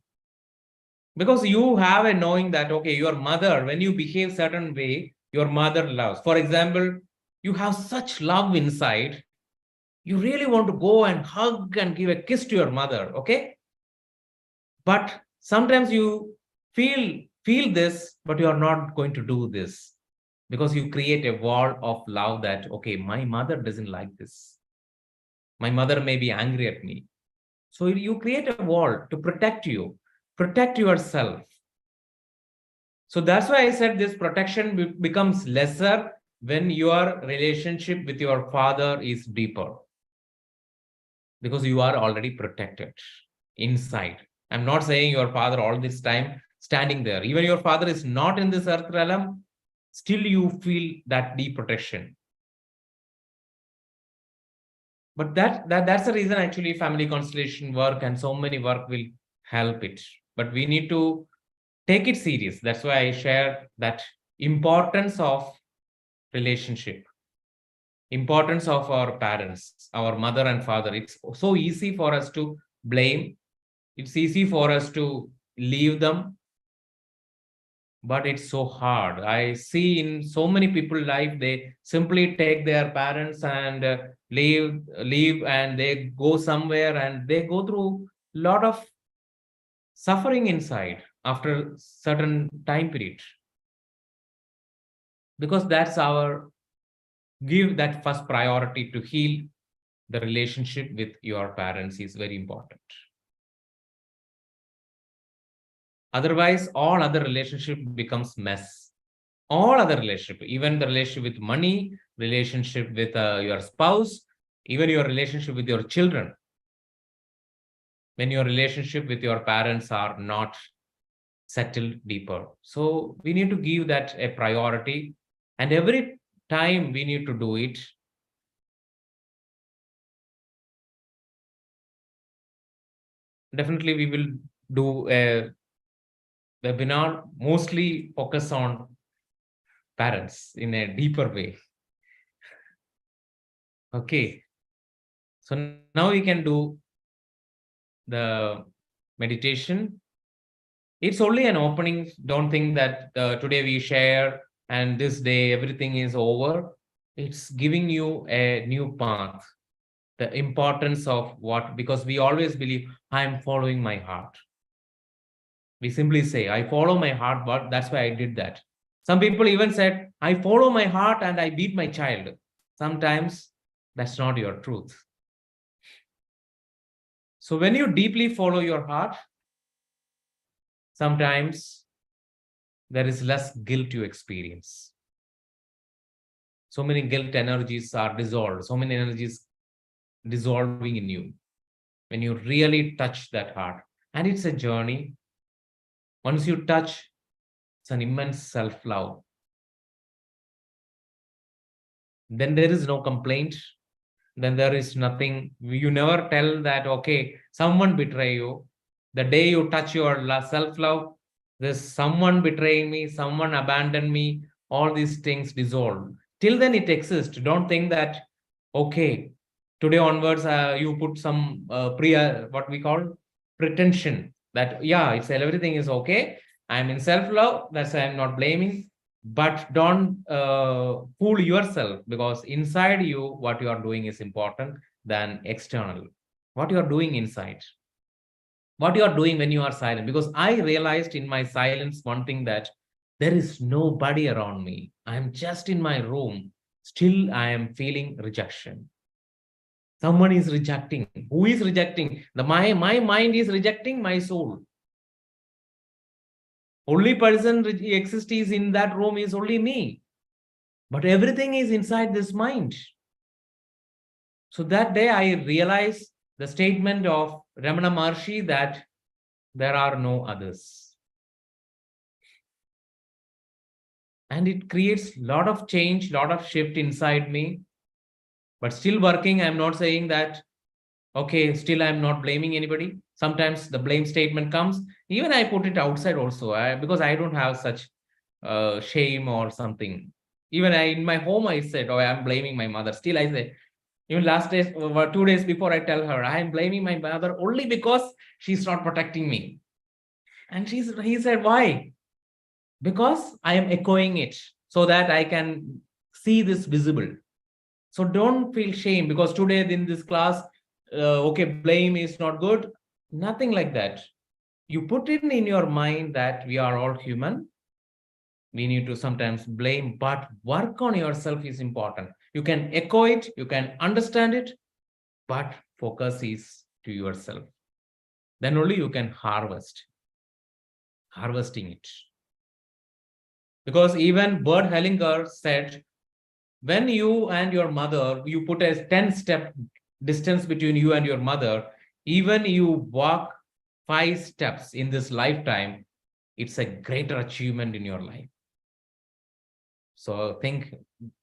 Because you have a knowing that, okay, your mother, when you behave certain way, your mother loves. For example, you have such love inside, you really want to go and hug and give a kiss to your mother, okay? But sometimes you feel this, but you are not going to do this because you create a wall of love that, okay, my mother doesn't like this. My mother may be angry at me. So you create a wall to protect you, protect yourself. So that's why I said this protection becomes lesser when your relationship with your father is deeper. Because you are already protected inside. I'm not saying your father all this time standing there. Even your father is not in this earth realm, still you feel that deep protection. But that's the reason actually family constellation work and so many work will help it. But we need to take it serious. That's why I share that importance of relationship, importance of our parents, our mother and father. It's so easy for us to blame. It's easy for us to leave them, but it's so hard. I see in so many people's life, they simply take their parents and leave and they go somewhere and they go through a lot of suffering inside after certain time period. Because that's our, give that first priority to heal the relationship with your parents is very important. Otherwise, all other relationship becomes mess. All other relationship, even the relationship with money, relationship with your spouse, even your relationship with your children. When your relationship with your parents are not settled deeper. So we need to give that a priority. And every time we need to do it. Definitely we will do a webinar, mostly focus on parents in a deeper way. Okay. So now we can do the meditation. It's only an opening. Don't think that today we share and this day everything is over. It's giving you a new path. The importance of what, because we always believe I'm following my heart. We simply say, I follow my heart, but that's why I did that. Some people even said, I follow my heart and I beat my child. Sometimes that's not your truth. So when you deeply follow your heart, sometimes there is less guilt you experience. So many guilt energies are dissolved. So many energies dissolving in you when you really touch that heart. And it's a journey. Once you touch, it's an immense self-love. Then there is no complaint. Then there is nothing. You never tell that, okay, someone betray you. The day you touch your self-love, there's someone betraying me, someone abandoned me, all these things dissolve. Till then it exists. Don't think that, okay, today onwards, you put some what we call pretension that, yeah, it's everything is okay. I'm in self-love. That's why I'm not blaming. But don't fool yourself, because inside you, what you are doing is important than external. What you are doing inside. What you are doing when you are silent. Because I realized in my silence one thing, that there is nobody around me. I'm just in my room. Still, I am feeling rejection. Someone is rejecting. Who is rejecting? My mind is rejecting my soul. Only person exists is in that room is only me. But everything is inside this mind. So that day I realized the statement of Ramana Maharshi that there are no others. And it creates a lot of change, lot of shift inside me. But still working, I'm not saying that, okay, still I'm not blaming anybody. Sometimes the blame statement comes. Even I put it outside also, because I don't have such shame or something. Even in my home, I said, oh, I'm blaming my mother. Still, I say, even last days, 2 days before, I tell her, I am blaming my mother only because she's not protecting me. And he said, why? Because I am echoing it so that I can see this visible. So don't feel shame because today in this class, okay, blame is not good. Nothing like that. You put it in your mind that we are all human. We need to sometimes blame, but work on yourself is important. You can echo it, you can understand it, but focus is to yourself. Then only you can harvesting it. Because even Bert Hellinger said, when you and your mother, you put a 10-step distance between you and your mother, even you walk 5 steps in this lifetime, it's a greater achievement in your life. So think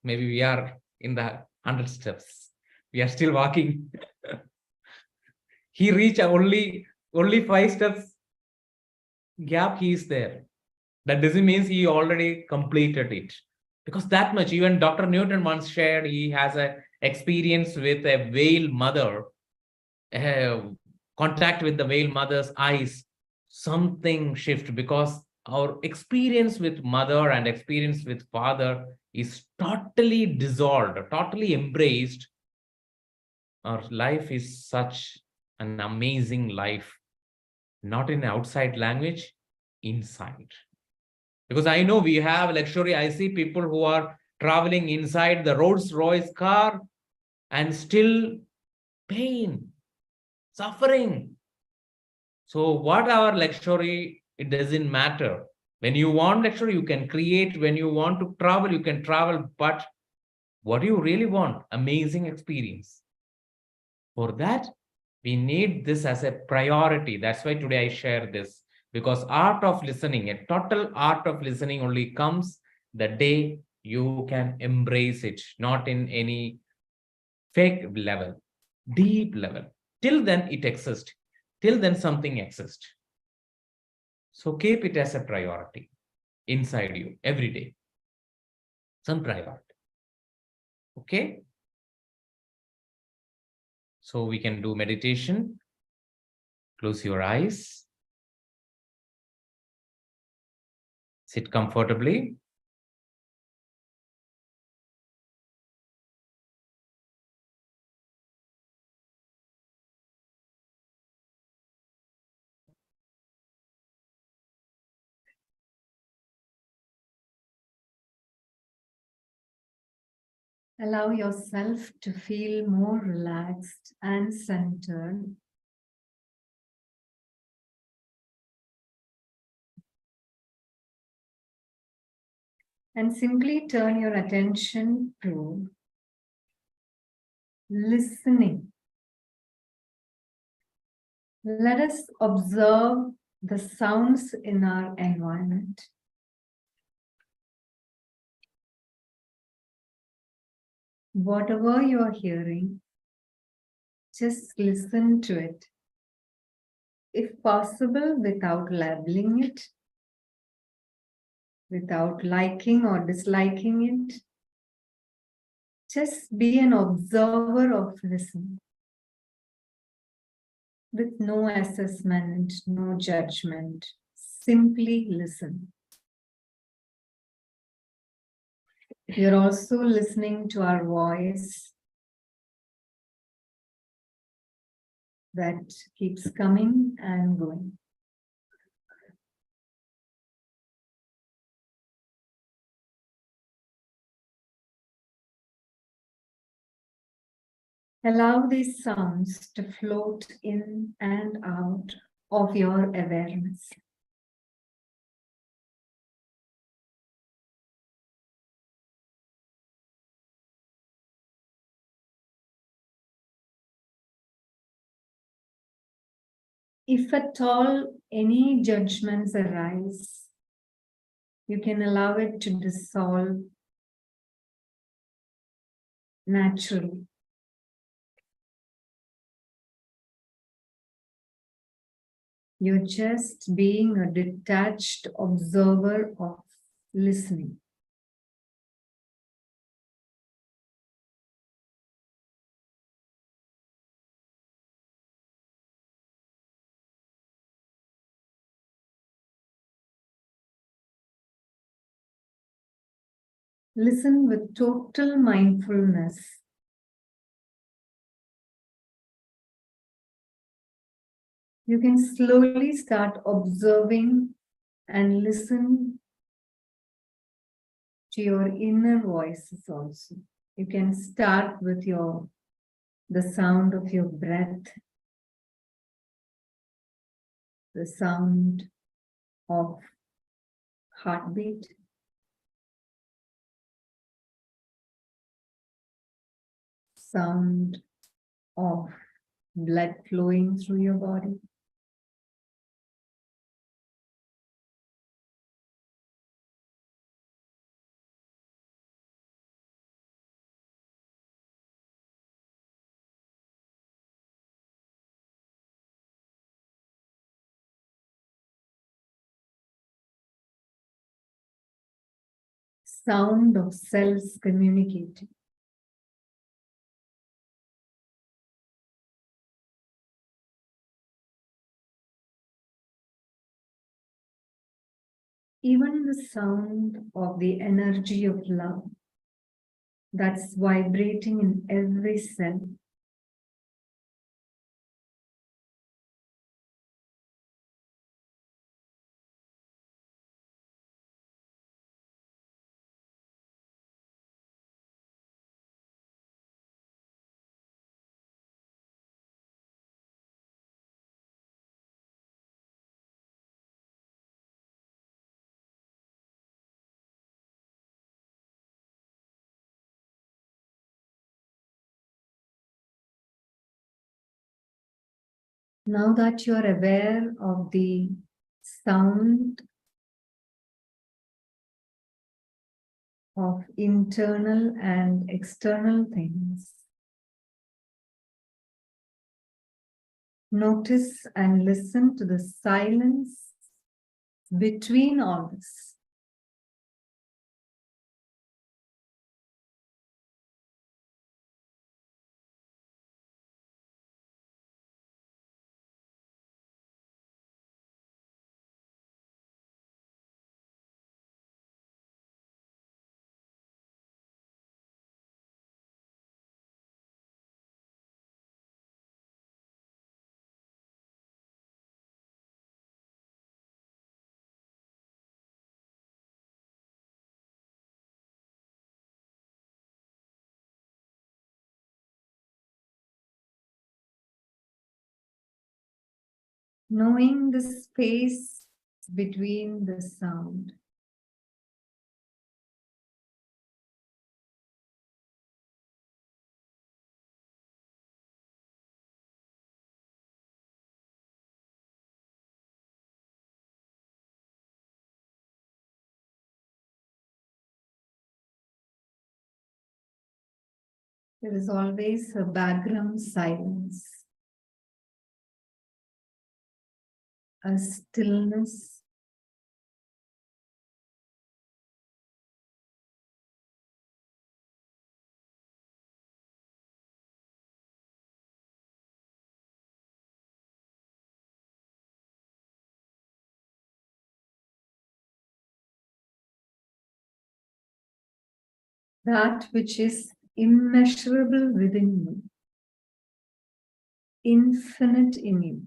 maybe we are in the 100 steps. We are still walking. He reached only 5 steps gap, he is there. That doesn't mean he already completed it. Because that much, even Dr. Newton once shared, he has a experience with a whale mother, contact with the whale mother's eyes, something shift because our experience with mother and experience with father is totally dissolved, totally embraced. Our life is such an amazing life, not in outside language, inside. Because I know we have luxury. I see people who are traveling inside the Rolls-Royce car and still pain, suffering. So what our luxury, it doesn't matter. When you want luxury, you can create. When you want to travel, you can travel. But what do you really want? Amazing experience. For that, we need this as a priority. That's why today I share this. Because art of listening, a total art of listening only comes the day you can embrace it, not in any fake level, deep level. Till then it exists. Till then something exists. So keep it as a priority inside you every day. Some priority. Okay? So we can do meditation. Close your eyes. Sit comfortably. Allow yourself to feel more relaxed and centered. And simply turn your attention to listening. Let us observe the sounds in our environment. Whatever you are hearing, just listen to it. If possible, without labeling it, without liking or disliking it. Just be an observer of listening. With no assessment, no judgment, simply listen. You're also listening to our voice that keeps coming and going. Allow these sounds to float in and out of your awareness. If at all any judgments arise, you can allow it to dissolve naturally. You're just being a detached observer of listening. Listen with total mindfulness. You can slowly start observing and listen to your inner voices also. You can start with the sound of your breath, the sound of heartbeat, sound of blood flowing through your body. Sound of cells communicating. Even the sound of the energy of love that's vibrating in every cell. Now that you're aware of the sound of internal and external things, notice and listen to the silence between all this. Knowing the space between the sound. There is always a background silence, a stillness, that which is immeasurable within you, infinite in you.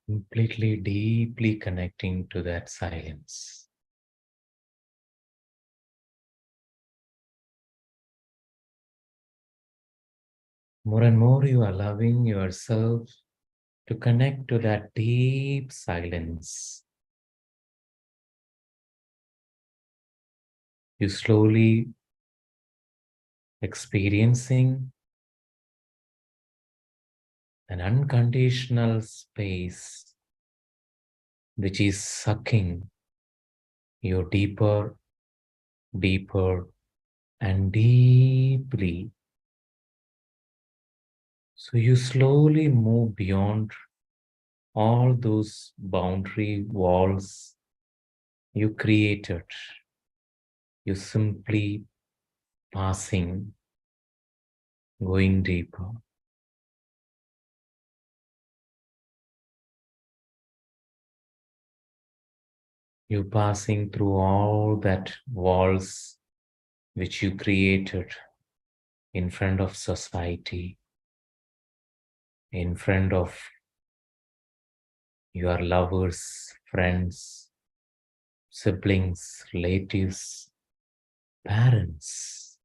completely deeply connecting to that silence. More and more you are allowing yourself to connect to that deep silence. You slowly experiencing an unconditional space which is sucking you deeper, deeper, and deeply. So you slowly move beyond all those boundary walls you created. You simply passing, going deeper. You passing through all that walls which you created in front of society, in front of your lovers, friends, siblings, relatives, parents.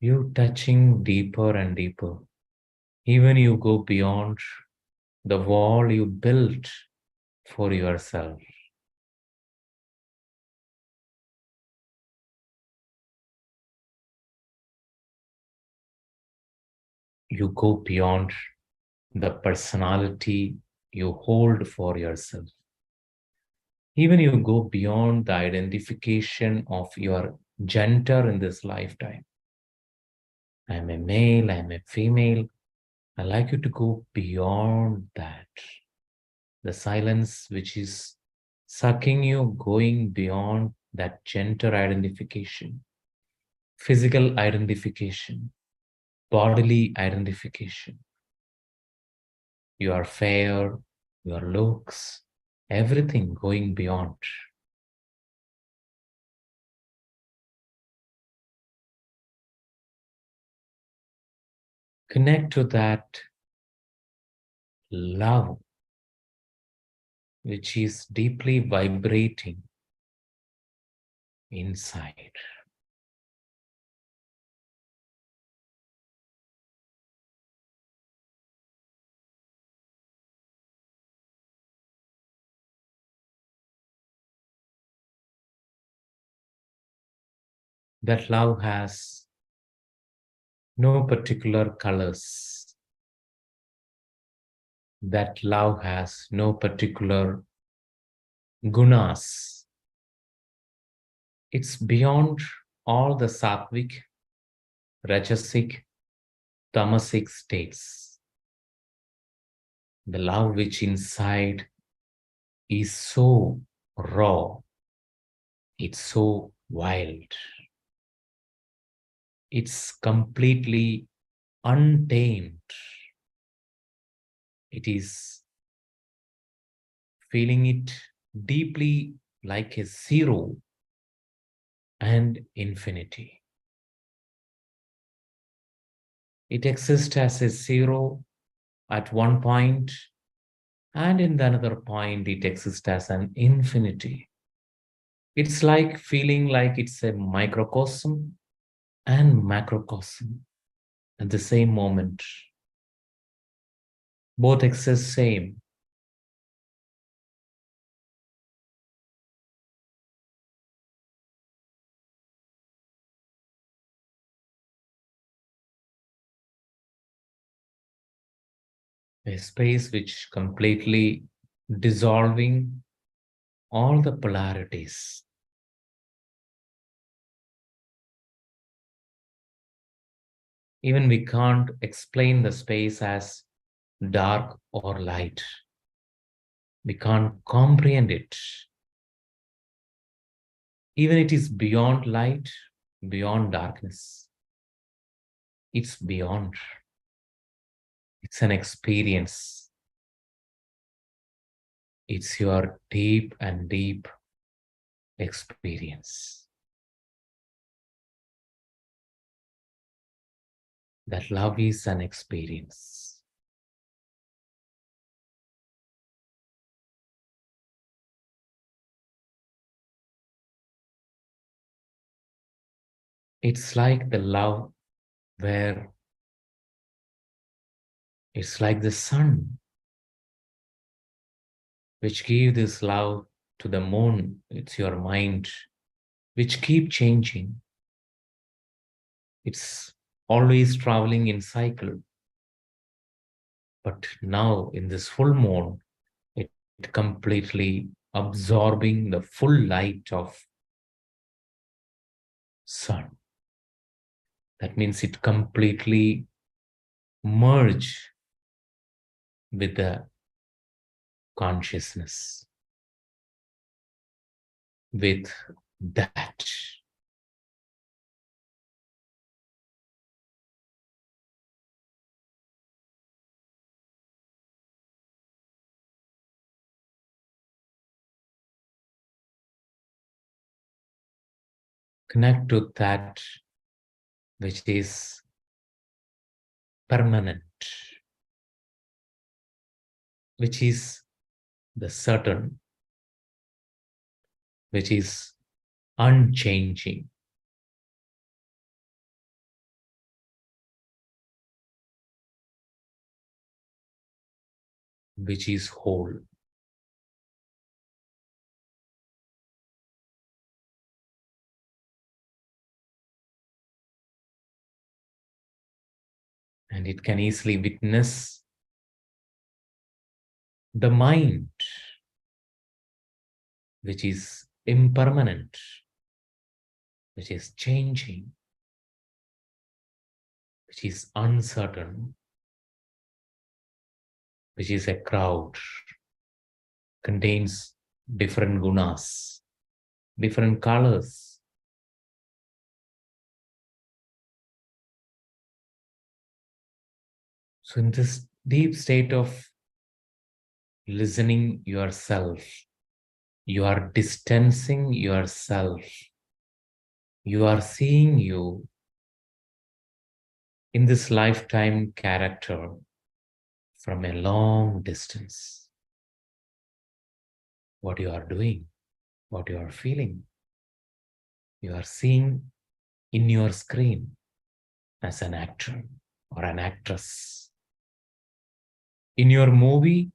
You touching deeper and deeper. Even you go beyond the wall you built for yourself. You go beyond the personality you hold for yourself. Even you go beyond the identification of your gender in this lifetime. I'm a male, I'm a female. I like you to go beyond that. The silence which is sucking you, going beyond that gender identification, physical identification, bodily identification. Your fair, your looks, everything going beyond. Connect to that love which is deeply vibrating inside. That love has no particular colors. That love has no particular gunas. It's beyond all the sattvic, rajasic, tamasic states. The love which inside is so raw, it's so wild, it's completely untamed. It is feeling it deeply like a zero and infinity. It exists as a zero at one point, and in the another point, it exists as an infinity. It's like feeling like it's a microcosm and macrocosm at the same moment. Both exist same. A space which completely dissolving all the polarities. Even we can't explain the space as dark or light. We can't comprehend it. Even it is beyond light, beyond darkness. It's beyond. It's an experience. It's your deep and deep experience. That love is an experience. It's like the love where it's like the sun, which give this love to the moon. It's your mind, which keep changing. It's always traveling in cycle. But now in this full moon, it completely absorbing the full light of sun. That means it completely merge with the consciousness. With that, connect to that which is permanent, which is the certain, which is unchanging. Which is whole. And it can easily witness the mind, which is impermanent, which is changing, which is uncertain, which is a crowd, contains different gunas, different colors. So in this deep state of listening yourself, you are distancing yourself. You are seeing you in this lifetime character from a long distance. What you are doing, what you are feeling, you are seeing in your screen as an actor or an actress. In your movie,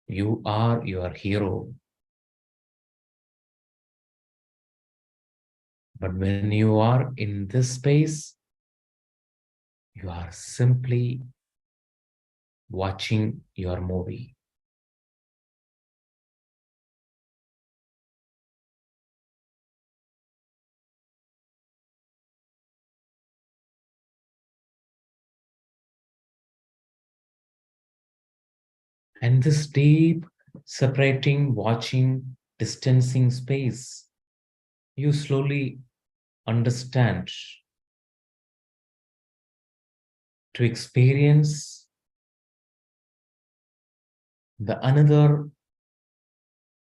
you are your hero. But when you are in this space, you are simply watching your movie. And this deep separating, watching, distancing space, you slowly understand to experience the another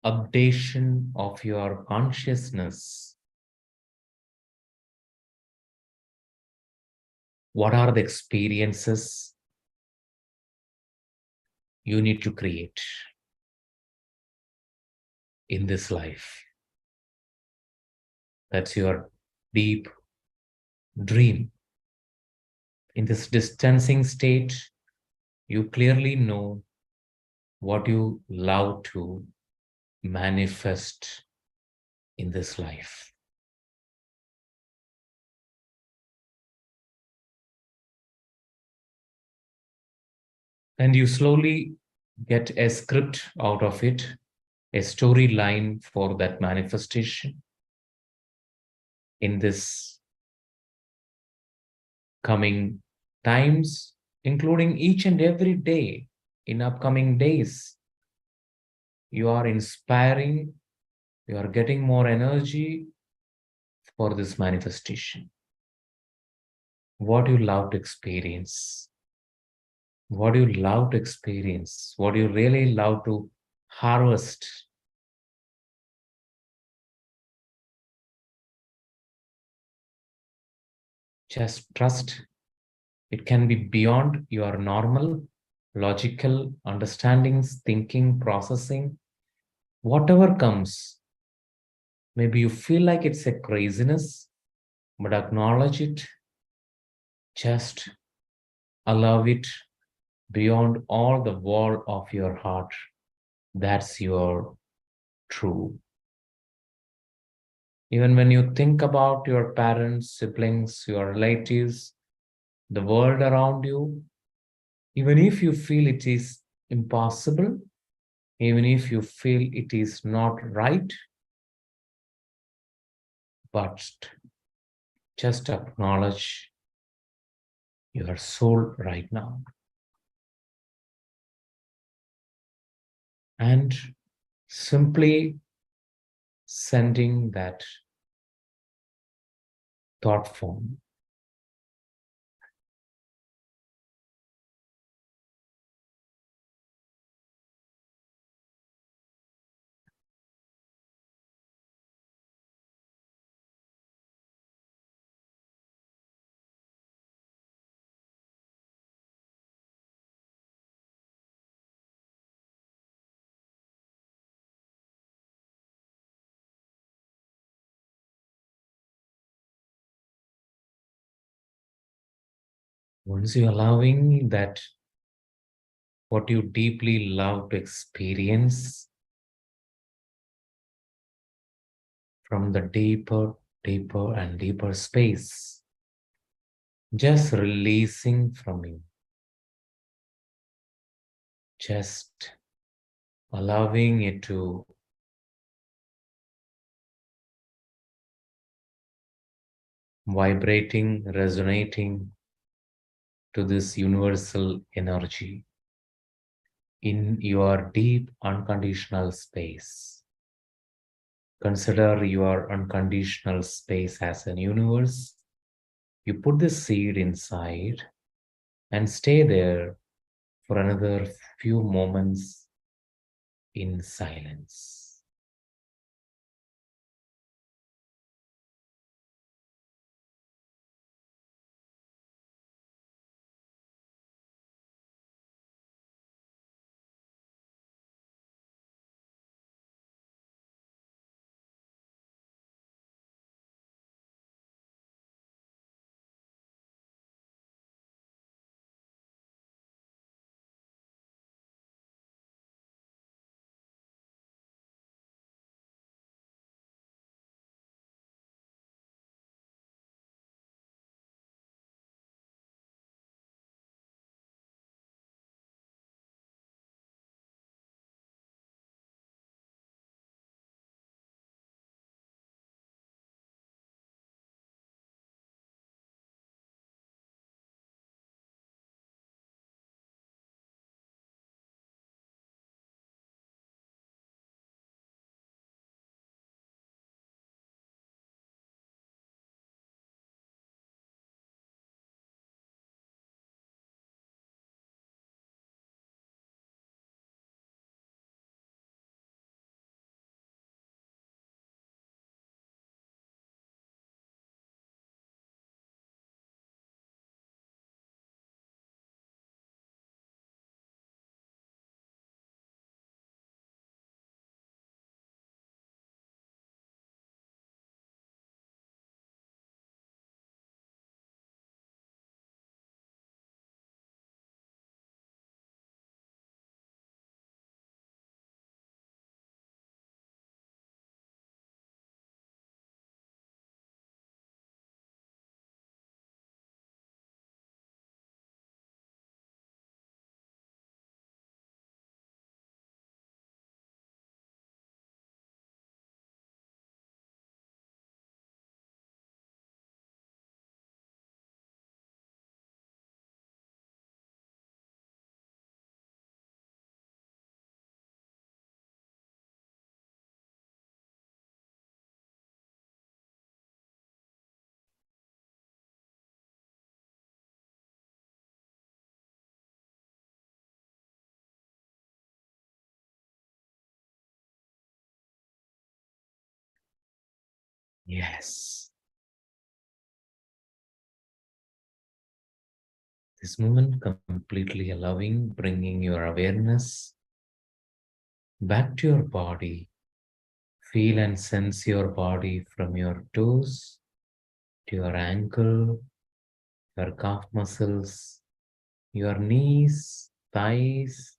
updation of your consciousness. What are the experiences you need to create in this life? That's your deep dream. In this distancing state, you clearly know what you love to manifest in this life. And you slowly get a script out of it, a storyline for that manifestation in this coming times, including each and every day in upcoming days. You are inspiring, you are getting more energy for this manifestation. What you love to experience, what you love to experience, what you really love to harvest. Just trust. It can be beyond your normal, logical understandings, thinking, processing. Whatever comes, maybe you feel like it's a craziness, but acknowledge it. Just allow it beyond all the wall of your heart. That's your true. Even when you think about your parents, siblings, your relatives, the world around you, even if you feel it is impossible, even if you feel it is not right, but just acknowledge your soul right now. And simply sending that thought form. Once you're allowing that what you deeply love to experience from the deeper, deeper, and deeper space, just releasing from you, just allowing it to vibrating, resonating to this universal energy in your deep unconditional space. Consider your unconditional space as a universe. You put the seed inside and stay there for another few moments in silence. Yes. This moment completely allowing, bringing your awareness back to your body. Feel and sense your body from your toes to your ankle, your calf muscles, your knees, thighs,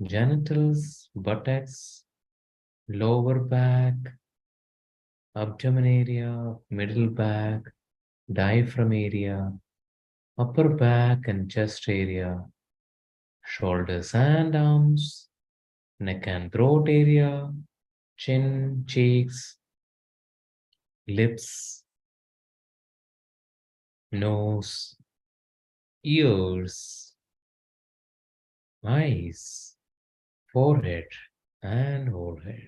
genitals, buttocks, lower back, abdomen area, middle back, diaphragm area, upper back and chest area, shoulders and arms, neck and throat area, chin, cheeks, lips, nose, ears, eyes, forehead, and whole head.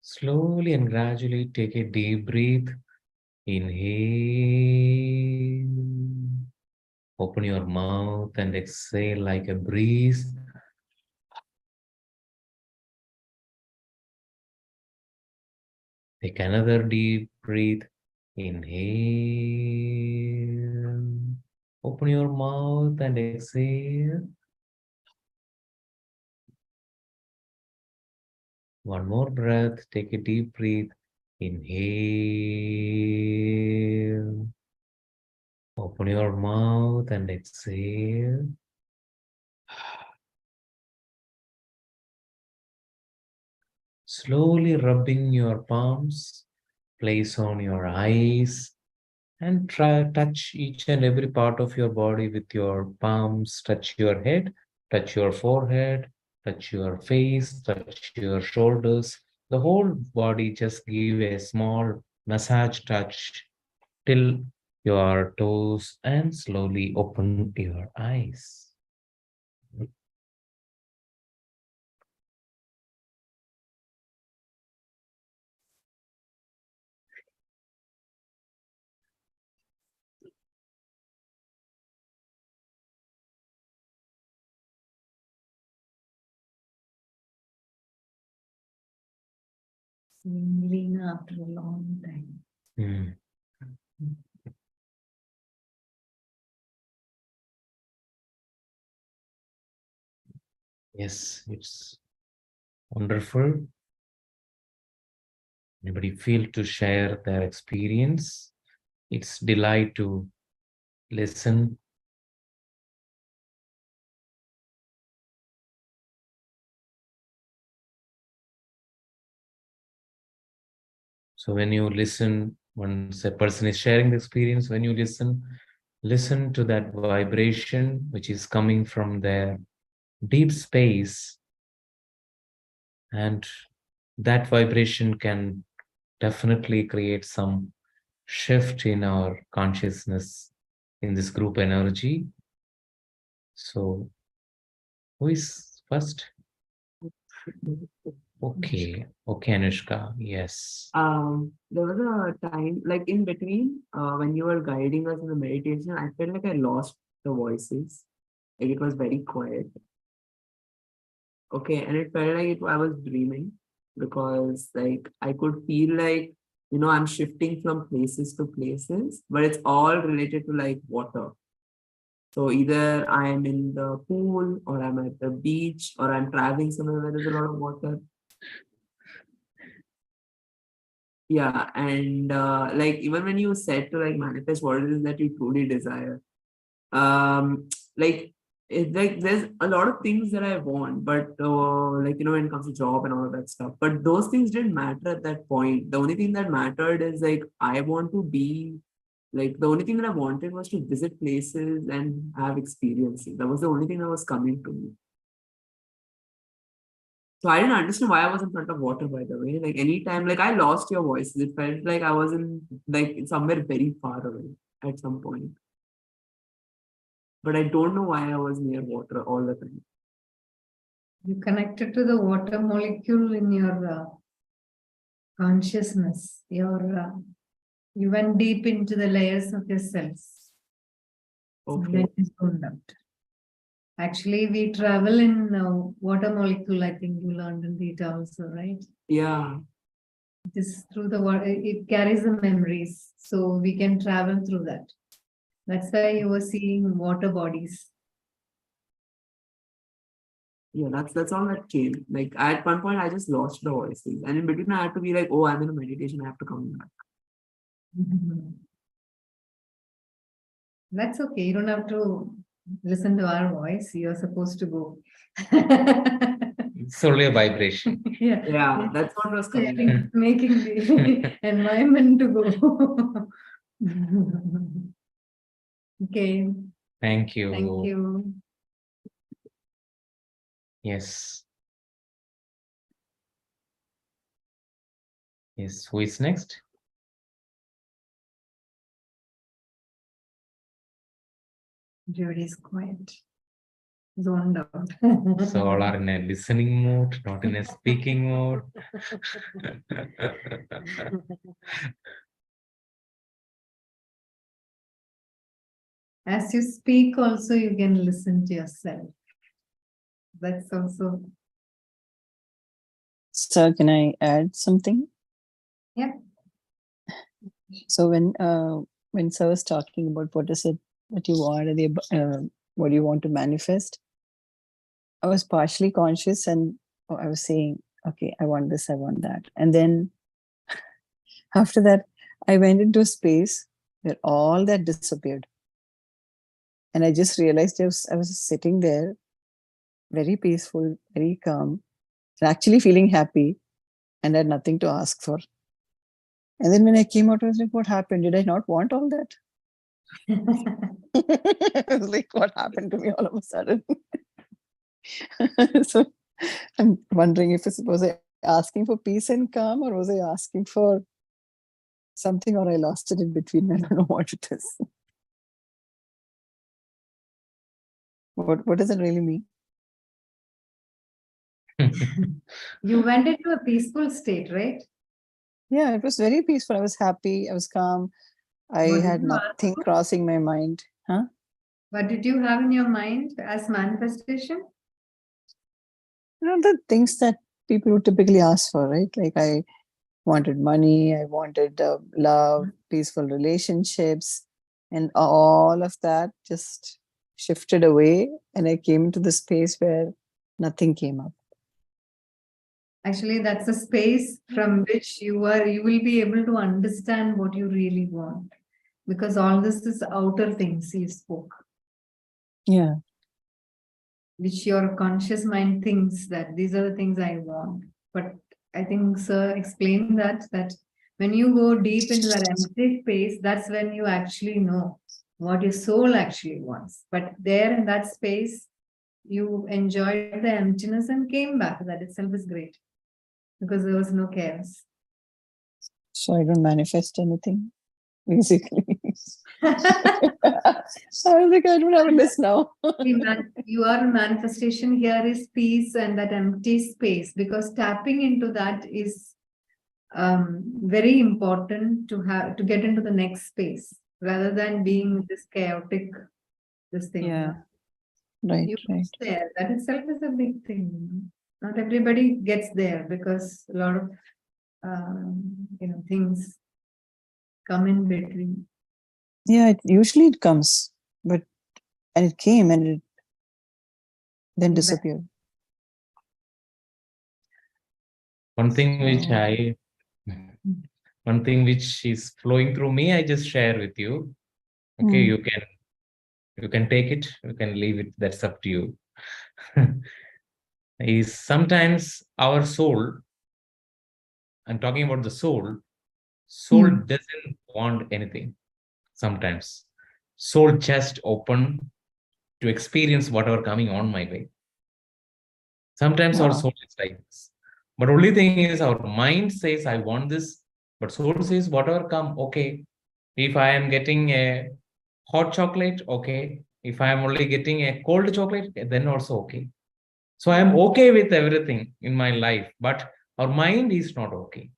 Slowly and gradually take a deep breath. Inhale. Open your mouth and exhale like a breeze. Take another deep breath. Inhale. Open your mouth and exhale. One more breath. Take a deep breath. Inhale. Open your mouth and exhale. Slowly rubbing your palms, place on your eyes and try touch each and every part of your body with your palms. Touch your head, touch your forehead, touch your face, touch your shoulders. The whole body, just give a small massage touch till your toes and slowly open your eyes. Seeing Lena after a long time. Hmm. Yes, it's wonderful. Anybody feel to share their experience? It's delight to listen. So when you listen, once a person is sharing the experience, when you listen to that vibration which is coming from their deep space, and that vibration can definitely create some shift in our consciousness in this group energy. So who is first? Okay, Anushka, yes. There was a time, like in between, when you were guiding us in the meditation, I felt like I lost the voices. Like it was very quiet. Okay, and it felt like I was dreaming because like I could feel like, I'm shifting from places to places, but it's all related to like water. So either I am in the pool or I'm at the beach or I'm traveling somewhere where there's a lot of water. Yeah, and like even when you said to like manifest what it is that you truly desire, like it's like there's a lot of things that I want, but like when it comes to job and all of that stuff, but those things didn't matter at that point. The only thing that mattered is like I want to be like the only thing that I wanted was to visit places and have experiences. That was the only thing that was coming to me. So I didn't understand why I was in front of water, by the way. Like anytime, like I lost your voice. It felt like I was in like somewhere very far away at some point. But I don't know why I was near water all the time. You connected to the water molecule in your consciousness. You went deep into the layers of your cells. Okay. Then you zoned out. Actually, we travel in water molecule. I think you learned in Rita also, right? Yeah. It is through the water. It carries the memories, so we can travel through that. That's why you were seeing water bodies. yeah, that's all that came. Like at one point, I just lost the voices, and in between, I had to be like, oh, I'm in a meditation. I have to come back. That's okay. You don't have to listen to our voice. You're supposed to go. It's only a vibration. Yeah. Yeah, that's what was coming. Making the environment to go. Okay, Thank you. thank you. Yes. Yes, who is next? Judy's quiet. Zoned out. So all are in a listening mode, not in a speaking mode. As you speak, also you can listen to yourself. That's also, So can I add something? yeah. So when Sir was talking about what is it that you want, what do you want to manifest, I was partially conscious and I was saying, okay, I want this, I want that. And then after that, I went into a space where all that disappeared. And I just realized I was sitting there, very peaceful, very calm, and actually feeling happy, and I had nothing to ask for. And then when I came out, I was like, what happened? Did I not want all that? I was like, what happened to me all of a sudden? So I'm wondering if was I asking for peace and calm, or was I asking for something, or I lost it in between? I don't know what it is. What does it really mean? You went into a peaceful state, right? Yeah, it was very peaceful. I was happy. I was calm. I What did had you ask nothing for? crossing my mind. Huh? What did you have in your mind as manifestation? You know, the things that people would typically ask for, right? Like I wanted money, I wanted love, peaceful relationships, and all of that just shifted away. And I came into the space where nothing came up. Actually, that's a space from which you will be able to understand what you really want. Because all this is outer things you spoke, Yeah. which your conscious mind thinks that these are the things I want. But I think Sir explained that when you go deep into that empty space, that's when you actually know what your soul actually wants. But there in that space, you enjoyed the emptiness and came back. That itself is great because there was no chaos. So I don't manifest anything, basically. I was like, I don't have a list now. Your manifestation here is peace and that empty space, because tapping into that is very important to get into the next space rather than being this chaotic this thing. Yeah. Right, You right. there. That itself is a big thing. Not everybody gets there because a lot of things come in between. Yeah, usually it comes, and it came and it then disappeared. One thing which is flowing through me, I just share with you. Okay, you can take it, you can leave it, that's up to you. Is sometimes our soul, I'm talking about the soul doesn't want anything. Sometimes soul just open to experience whatever coming on my way. Sometimes our soul is like this. But only thing is our mind says, I want this, but soul says, whatever come, okay. If I am getting a hot chocolate, okay. If I am only getting a cold chocolate, then also okay. So I am okay with everything in my life, but our mind is not okay.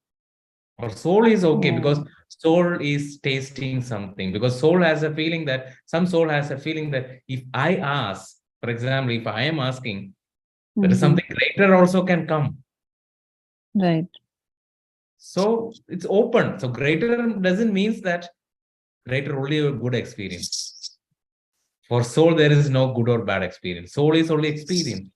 Our soul is okay because soul is tasting something, because soul has a feeling that if I ask, for example, if I am asking, there is something greater also can come. Right. So it's open. So greater doesn't mean that greater only a good experience. For soul, there is no good or bad experience. Soul is only experience.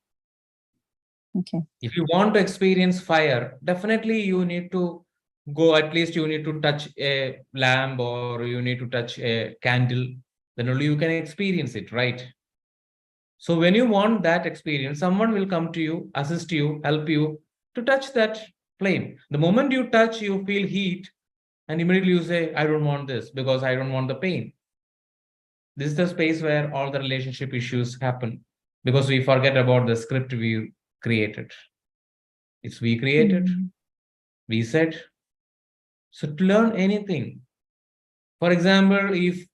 Okay. If you want to experience fire, definitely you need to go, at least you need to touch a lamp or you need to touch a candle, then only you can experience it, right? So when you want that experience, someone will come to you, assist you, help you to touch that flame. The moment you touch, you feel heat, and immediately you say, I don't want this because I don't want the pain. This is the space where all the relationship issues happen because we forget about the script we created. It's we created, we said. So to learn anything, for example, if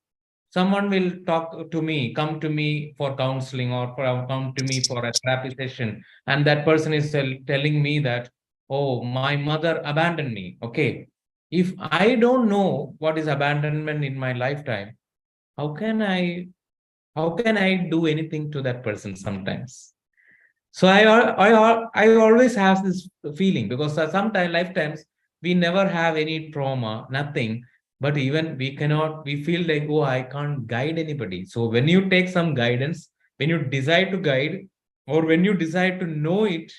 someone will talk to me, come to me for counseling or come to me for a therapy session, and that person is telling me that, oh, my mother abandoned me. Okay. If I don't know what is abandonment in my lifetime, how can I do anything to that person sometimes? So I always have this feeling because sometimes lifetimes we never have any trauma, nothing. But even we feel like, oh, I can't guide anybody. So when you take some guidance, when you decide to guide, or when you decide to know it,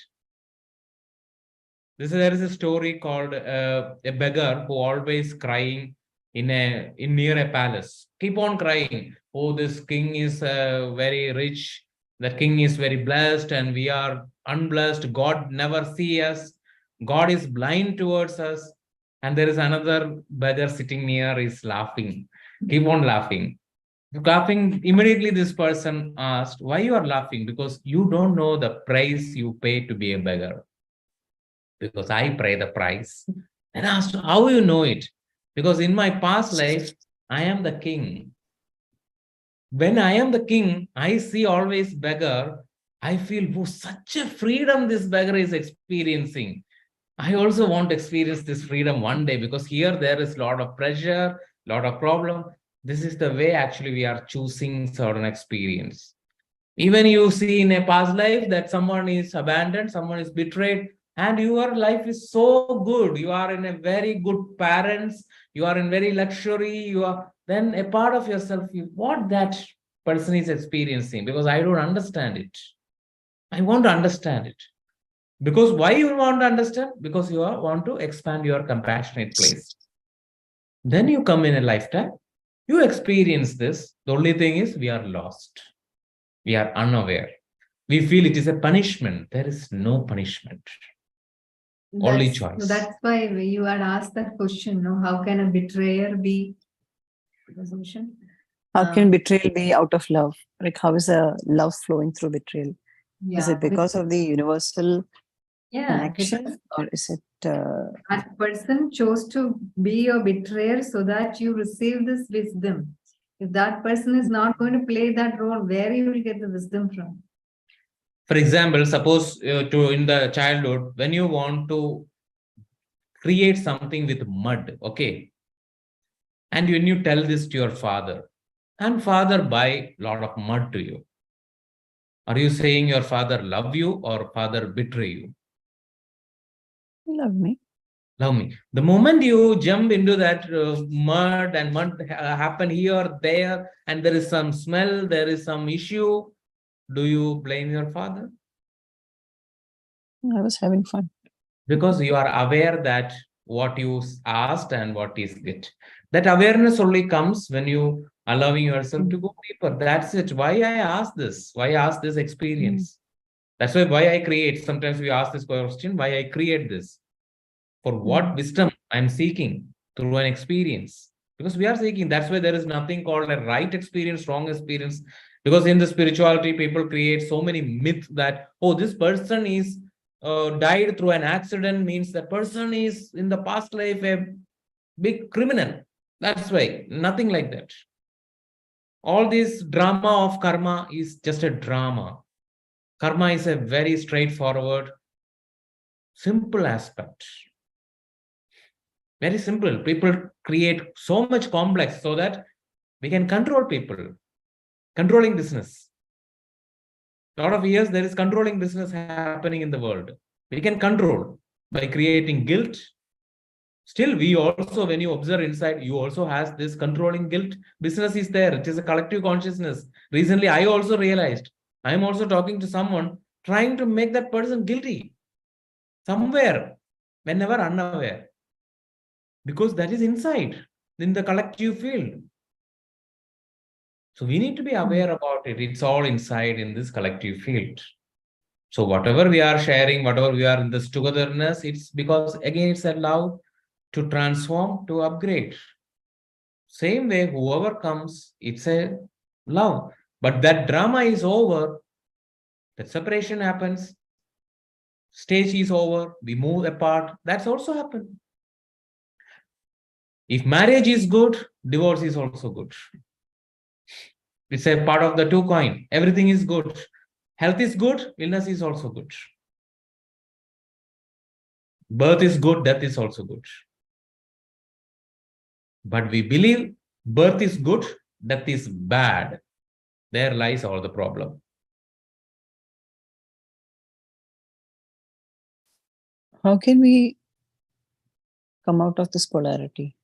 there is a story called a beggar who always crying in near a palace, keep on crying. Oh, this king is very rich. The king is very blessed, and we are unblessed. God never see us. God is blind towards us. And there is another beggar sitting near is laughing. Keep on laughing. Laughing. Immediately, this person asked, "Why you are laughing? Because you don't know the price you pay to be a beggar." Because I pay the price. And asked, how you know it? Because in my past life, I am the king. When I am the king, I see always beggar. I feel, oh, such a freedom this beggar is experiencing. I also want to experience this freedom one day because here there is a lot of pressure, lot of problem. This is the way actually we are choosing certain experience. Even you see in a past life that someone is abandoned, someone is betrayed, and your life is so good. You are in a very good parents, you are in very luxury, you are then a part of yourself, what that person is experiencing, because I don't understand it. I want to understand it. Because why you want to understand? Because you want to expand your compassionate place. Then you come in a lifetime, you experience this. The only thing is we are lost. We are unaware. We feel it is a punishment. There is no punishment. Only choice. That's why you had asked that question, no? How can a betrayer be resolution? How can betrayal be out of love? Like, how is a love flowing through betrayal? Is it because of the universal connection, or is it that person chose to be your betrayer so that you receive this wisdom? If that person is not going to play that role, where you will get the wisdom from? For example, suppose in the childhood, when you want to create something with mud, okay, and when you tell this to your father, and father buy a lot of mud to you, are you saying your father love you or father betray you? love me? Love me. The moment you jump into that mud and mud happen here, there, and there is some smell, there is some issue, do you blame your father? I was having fun. Because you are aware that what you asked and what is it. That awareness only comes when you allowing yourself to go deeper. That's it. Why I ask this? Why I ask this experience? That's why I create. Sometimes we ask this question, why I create this? For what wisdom I'm seeking through an experience? Because we are seeking. That's why there is nothing called a right experience, wrong experience. Because in the spirituality, people create so many myths that, oh, this person is died through an accident, means the person is in the past life a big criminal. That's why nothing like that. All this drama of karma is just a drama. Karma is a very straightforward, simple aspect. Very simple. People create so much complex so that we can control people. Controlling business. A lot of years there is controlling business happening in the world. We can control by creating guilt. Still, we also, when you observe inside, you also has this controlling guilt. Business is there. It is a collective consciousness. Recently, I also realized, I am also talking to someone. trying to make that person guilty somewhere, whenever unaware. Because that is inside in the collective field. So we need to be aware about it. It's all inside in this collective field. So whatever we are sharing, whatever we are in this togetherness, it's because again, it's a love to transform, to upgrade. Same way, whoever comes, it's a love. But that drama is over. That separation happens. Stage is over. We move apart. That's also happened. If marriage is good, divorce is also good. It's a part of the two coin. Everything is good. Health is good. Illness is also good. Birth is good. Death is also good. But we believe birth is good, death is bad. There lies all the problem. How can we come out of this polarity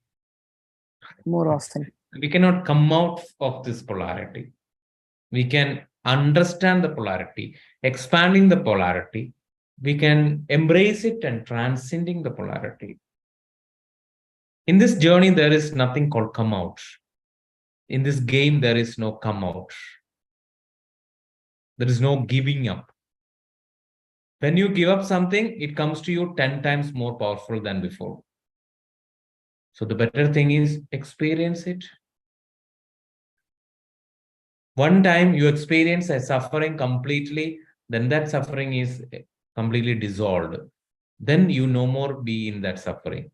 more often? We cannot come out of this polarity. We can understand the polarity, expanding the polarity. We can embrace it and transcending the polarity. In this journey, there is nothing called come out. In this game, there is no come out. There is no giving up. When you give up something, it comes to you 10 times more powerful than before. So the better thing is experience it. One time you experience a suffering completely, then that suffering is completely dissolved. Then you no more be in that suffering.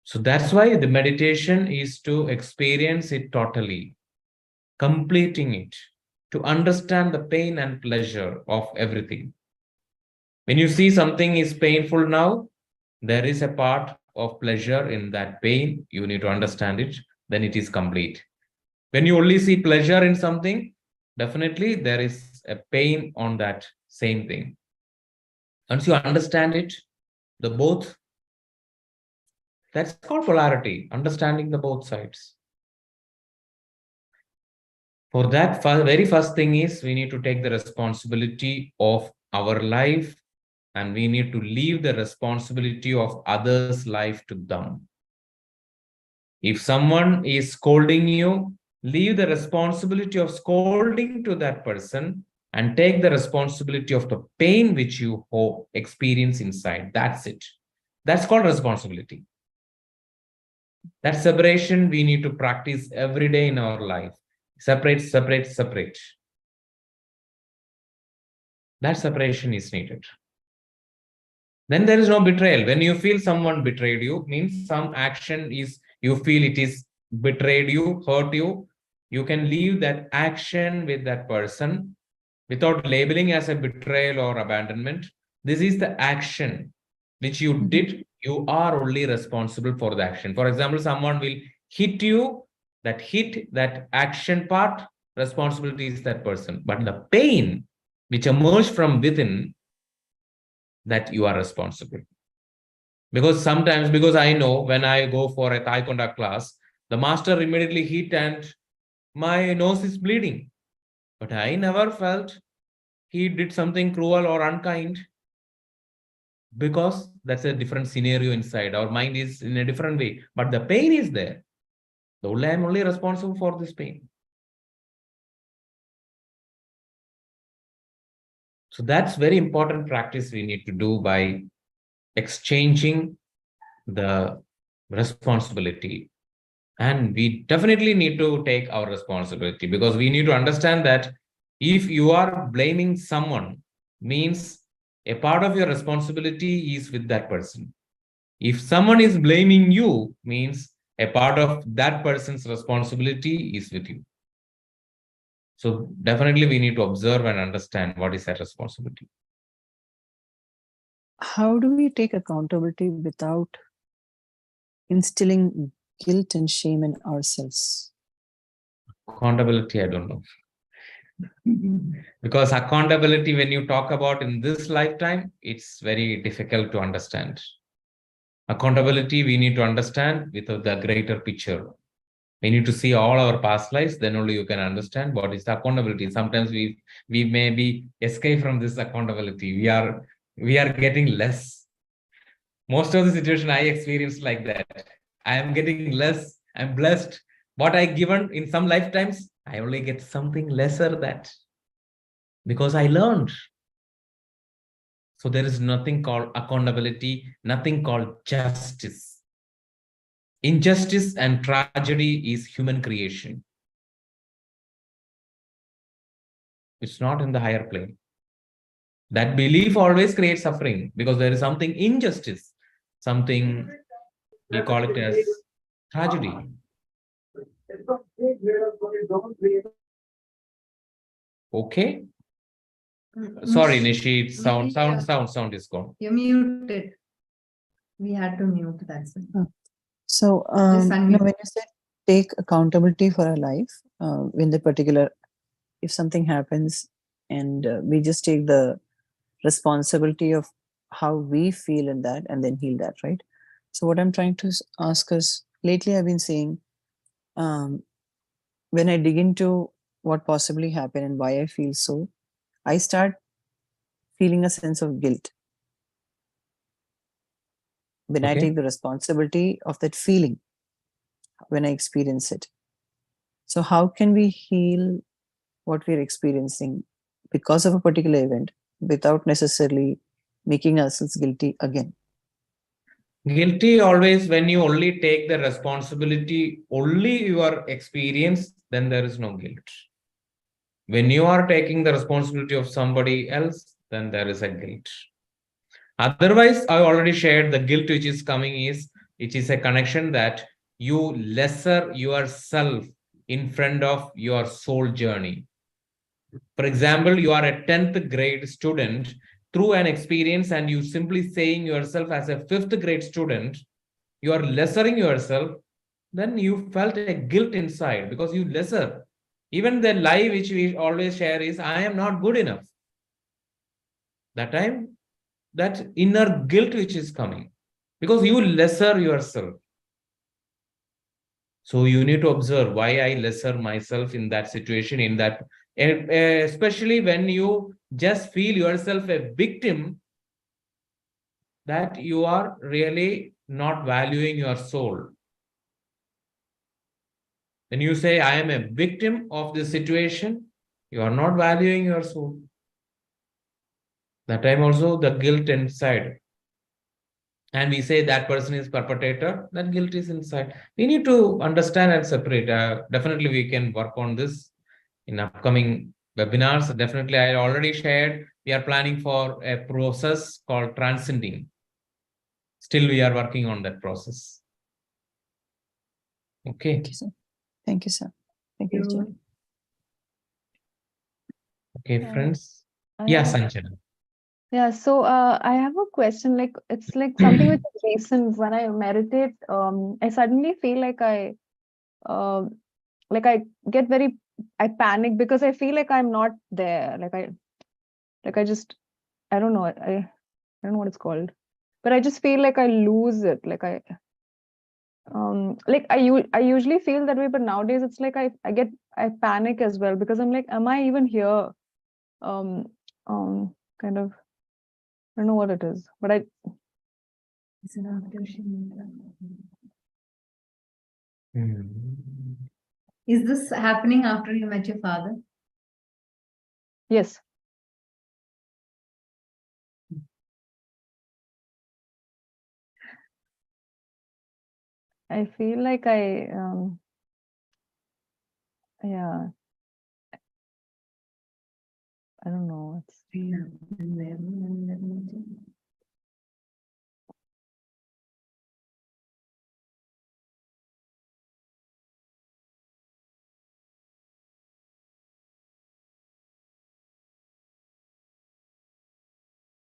So that's why the meditation is to experience it totally, completing it, to understand the pain and pleasure of everything. When you see something is painful now, there is a part of pleasure in that pain. You need to understand it, then it is complete. When you only see pleasure in something, definitely there is a pain on that same thing. Once you understand it, the both, that's called polarity, understanding the both sides. For that, very first thing is we need to take the responsibility of our life, and we need to leave the responsibility of others' life to them. If someone is scolding you, leave the responsibility of scolding to that person and take the responsibility of the pain which you experience inside. That's it. That's called responsibility. That separation we need to practice every day in our life. Separate, separate, separate. That separation is needed. Then there is no betrayal. When you feel someone betrayed you, means some action is, you feel it is betrayed you, hurt you, you can leave that action with that person without labeling as a betrayal or abandonment. This is the action which you did. You are only responsible for the action. For example, someone will hit you, that hit, that action part, responsibility is that person. But the pain which emerged from within, that you are responsible. Because sometimes, because I know when I go for a Taekwondo class, the master immediately hit and my nose is bleeding. But I never felt he did something cruel or unkind, because that's a different scenario inside. Our mind is in a different way, but the pain is there. I am only responsible for this pain. So that's very important practice we need to do by exchanging the responsibility. And we definitely need to take our responsibility, because we need to understand that if you are blaming someone, means a part of your responsibility is with that person. If someone is blaming you, means a part of that person's responsibility is with you. So definitely we need to observe and understand what is that responsibility. How do we take accountability without instilling guilt and shame in ourselves? Accountability, I don't know. Because accountability, when you talk about in this lifetime, it's very difficult to understand. Accountability, we need to understand with the greater picture. We need to see all our past lives, then only you can understand what is the accountability. Sometimes we may be escape from this accountability. We are getting less. Most of the situation I experienced like that. I am getting less. I'm blessed. What I given in some lifetimes, I only get something lesser that because I learned. So there is nothing called accountability, nothing called justice. Injustice and tragedy is human creation. It's not in the higher plane. That belief always creates suffering because there is something injustice, something we call it as tragedy. Okay. Sorry, Nishi, it's sound is gone. You muted. We had to mute, that's it. So, Just unmute. when you said take accountability for our life, when the particular, if something happens and we just take the responsibility of how we feel in that and then heal that, right? So what I'm trying to ask is, lately I've been saying, when I dig into what possibly happened and why I feel so, I start feeling a sense of guilt when I Okay. take the responsibility of that feeling when I experience it. So how can we heal what we're experiencing because of a particular event without necessarily making ourselves guilty again? Guilty always when you only take the responsibility, only your experience, then there is no guilt. When you are taking the responsibility of somebody else, then there is a guilt. Otherwise, I already shared the guilt which is coming is, it is a connection that you lesser yourself in front of your soul journey. For example, you are a 10th grade student through an experience and you simply saying yourself as a 5th grade student, you are lessering yourself, then you felt a guilt inside because you lesser. Even the lie which we always share is, I am not good enough. That time, that inner guilt which is coming because you lesser yourself. So you need to observe why I lesser myself in that situation, in that, especially when you just feel yourself a victim, that you are really not valuing your soul. When you say, I am a victim of this situation, you are not valuing your soul. That time also the guilt inside. And we say that person is perpetrator, that guilt is inside. We need to understand and separate. Definitely we can work on this in upcoming webinars. Definitely I already shared, we are planning for a process called transcending. Still we are working on that process. Okay. Thank you, sir. Thank you, sir. Thank you, Vijay. Okay, friends. I Yeah, have- Sanjana. Yeah, so I have a question. Like it's like something which is recent. When I meditate, I suddenly feel like I get I panic because I feel like I'm not there. I just, I don't know. I don't know what it's called, but I just feel like I lose it. I usually feel that way, but nowadays it's like I panic as well because I'm like, am I even here? Kind of. I don't know what it is, but Is this happening after you met your father? yes. I feel like yeah, I don't know. It's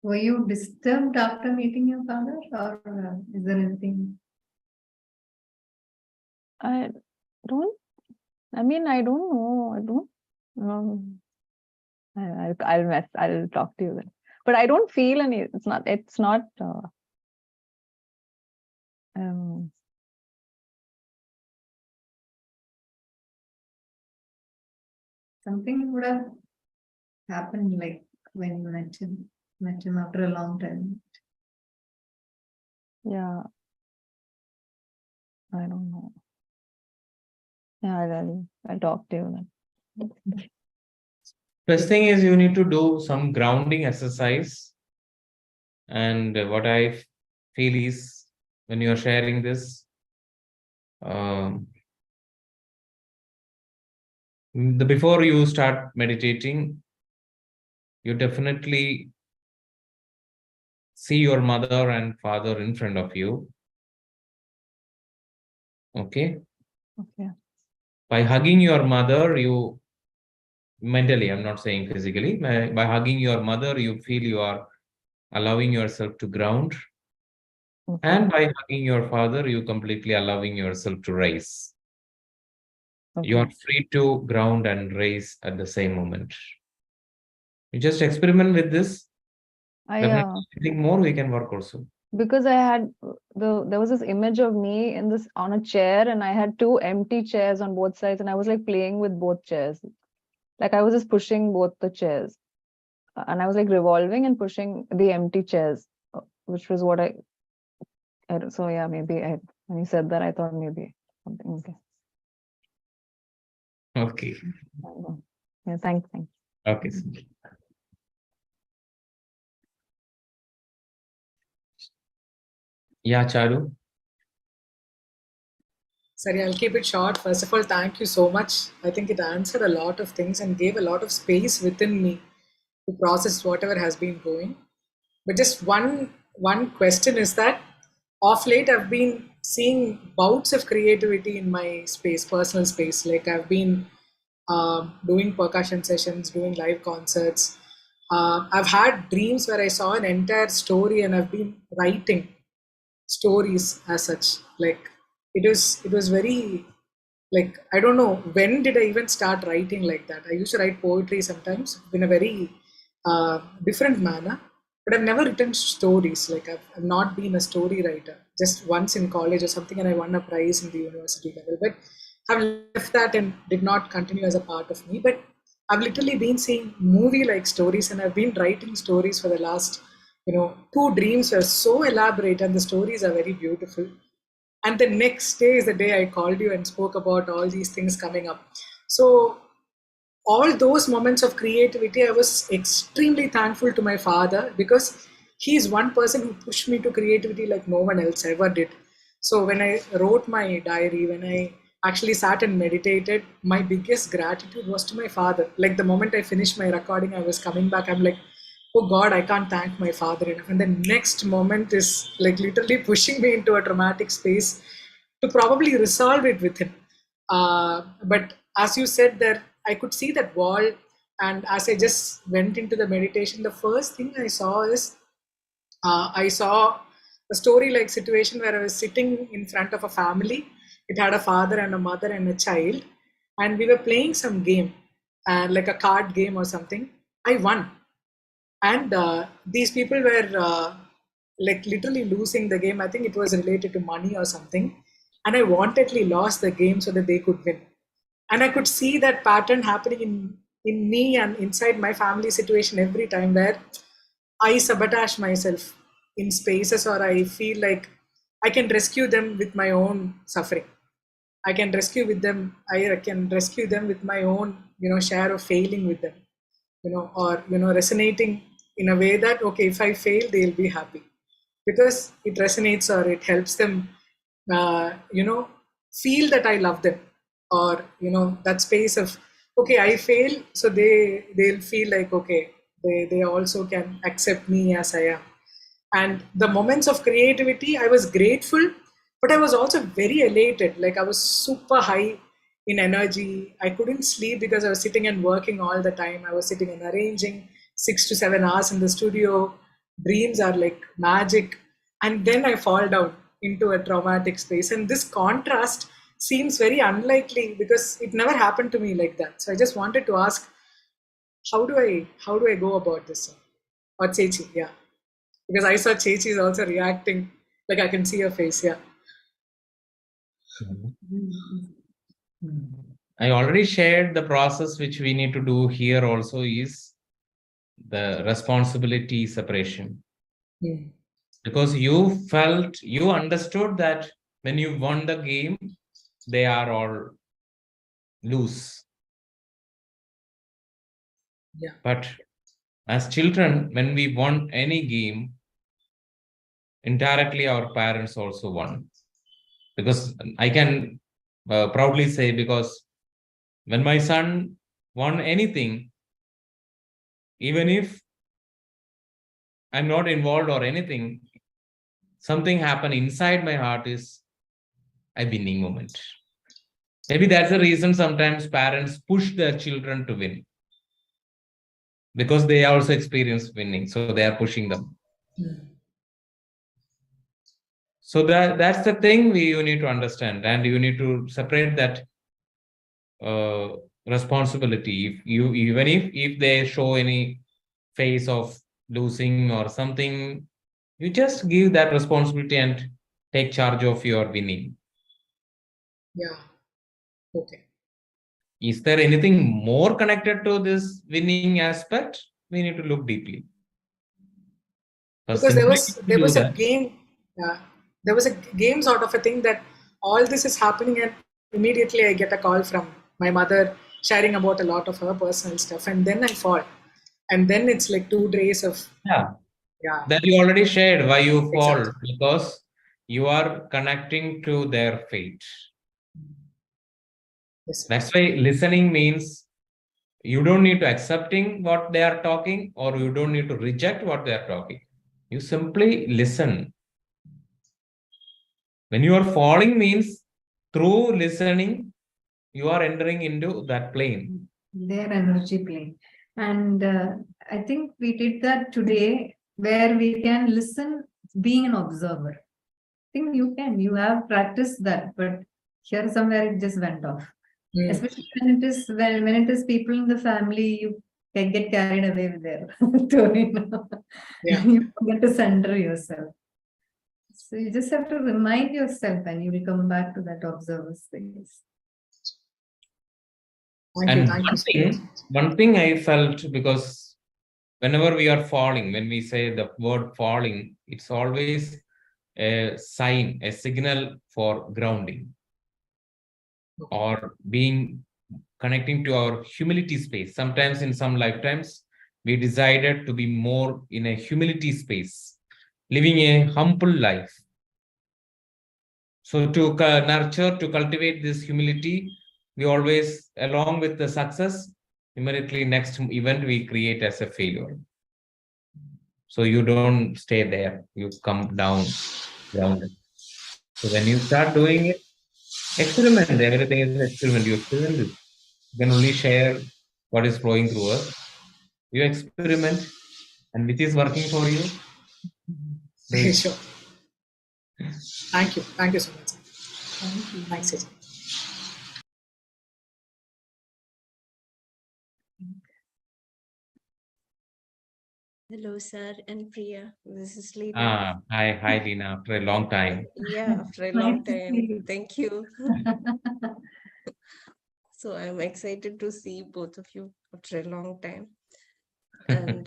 Were you disturbed after meeting your father, or is there anything? I don't. I mean, I don't know. I don't. I'll talk to you then. But I don't feel any. It's not. It's not. something would have happened like when you met him after a long time. Yeah. I don't know. Yeah, I'll talk to you then. First thing is you need to do some grounding exercise. And what I feel is when you are sharing this, before you start meditating, you definitely see your mother and father in front of you. Okay. Okay. By hugging your mother, you mentally, I'm not saying physically, by hugging your mother, you feel you are allowing yourself to ground. Okay. And by hugging your father, you completely allowing yourself to rise. You are Okay. free to ground and raise at the same moment. You just experiment with this. I Definitely, anything more we can work also. because I had there was this image of me in this on a chair, and I had two empty chairs on both sides, and I was like playing with both chairs. Like I was just pushing both the chairs. And I was like revolving and pushing the empty chairs, which was what so yeah, maybe when you said that, I thought maybe something. Okay. Okay. I don't know. Yeah, thanks. Okay. Yeah, Charu. Sorry, I'll keep it short. First of all, thank you so much. I think it answered a lot of things and gave a lot of space within me to process whatever has been going. But just one question is that of late I've been seeing bouts of creativity in my space, personal space. Like I've been doing percussion sessions, doing live concerts. I've had dreams where I saw an entire story and I've been writing stories as such. Like it was very, like, I don't know when did I even start writing like that. I used to write poetry sometimes in a very different manner, but I've never written stories. Like I've not been a story writer, just once in college or something, and I won a prize in the university level, but I've left that and did not continue as a part of me. But I've literally been seeing movie like stories, and I've been writing stories for the last, two dreams were so elaborate and the stories are very beautiful. And the next day is the day I called you and spoke about all these things coming up. So all those moments of creativity, I was extremely thankful to my father, because he's one person who pushed me to creativity like no one else ever did. So when I wrote my diary, when I actually sat and meditated, my biggest gratitude was to my father. Like the moment I finished my recording, I was coming back, I'm like, oh God, I can't thank my father enough. And the next moment is like literally pushing me into a traumatic space to probably resolve it with him. But as you said, that I could see that wall, and as I just went into the meditation, the first thing I saw is I saw a story-like situation where I was sitting in front of a family. It had a father and a mother and a child, and we were playing some game, like a card game or something. I won, and these people were like literally losing the game. I think it was related to money or something, and I wantedly lost the game so that they could win. And I could see that pattern happening in me and inside my family situation every time, where I sabotage myself in spaces, or I feel like I can rescue them with my own suffering. I can rescue with them. I can rescue them with my own, share of failing with them, or resonating in a way that, okay, if I fail, they'll be happy, because it resonates, or it helps them, feel that I love them, or that space of, okay, I fail, so they'll feel like, okay, they also can accept me as I am. And the moments of creativity, I was grateful, but I was also very elated. Like I was super high in energy. I couldn't sleep because I was sitting and working all the time. I was sitting and arranging 6 to 7 hours in the studio. Dreams are like magic. And then I fall down into a traumatic space. And this contrast seems very unlikely, because it never happened to me like that. So I just wanted to ask, how do I go about this? Or Chechi, yeah. Because I saw Chechi is also reacting, like I can see her face, yeah. I already shared the process which we need to do here also is the responsibility separation. Mm. Because you understood that when you won the game, they are all loose. Yeah. But as children, when we won any game, indirectly our parents also won. Because I can proudly say, because when my son won anything, even if I'm not involved or anything, something happened inside my heart is a winning moment. Maybe that's the reason sometimes parents push their children to win. Because they also experience winning, so they are pushing them. Mm. So that's the thing you need to understand, and you need to separate that responsibility. If you even if they show any face of losing or something, you just give that responsibility and take charge of your winning. Yeah. Okay. Is there anything more connected to this winning aspect? We need to look deeply. But Because simply to there do was a that, game, yeah, there was a game sort of a thing that all this is happening, and immediately I get a call from my mother sharing about a lot of her personal stuff, and then I fall, and then it's like 2 days of yeah, yeah, that you already shared why you fall, exactly. because you are connecting to their fate. Yes, sir. That's why listening means you don't need to accepting what they are talking, or you don't need to reject what they are talking. You simply listen. When you are falling means through listening, you are entering into that plane. Their energy plane. And I think we did that today where we can listen being an observer. I think you have practiced that, but here somewhere it just went off. Mm. Especially when it is people in the family, you can get carried away with their story. Yeah. You forget to center yourself. So you just have to remind yourself and you will come back to that observer space. And Thank you so much. one thing I felt, because whenever we are falling, when we say the word falling, it's always a sign, a signal for grounding or being connecting to our humility space. Sometimes in some lifetimes, we decided to be more in a humility space, living a humble life. So to nurture, to cultivate this humility, we always, along with the success, immediately next event we create as a failure. So you don't stay there, you come down, grounded. So when you start doing it, experiment. Everything is an experiment. You experiment it. You can only share what is flowing through us. You experiment, and which is working for you, do it. Sure. Thank you so much. Thank you. Thanks, Ajay. Hello, sir and Priya. This is Lina. Hi, Lina. After a long time. Yeah, after a Nice long to see time. you. Thank you. So I'm excited to see both of you after a long time. And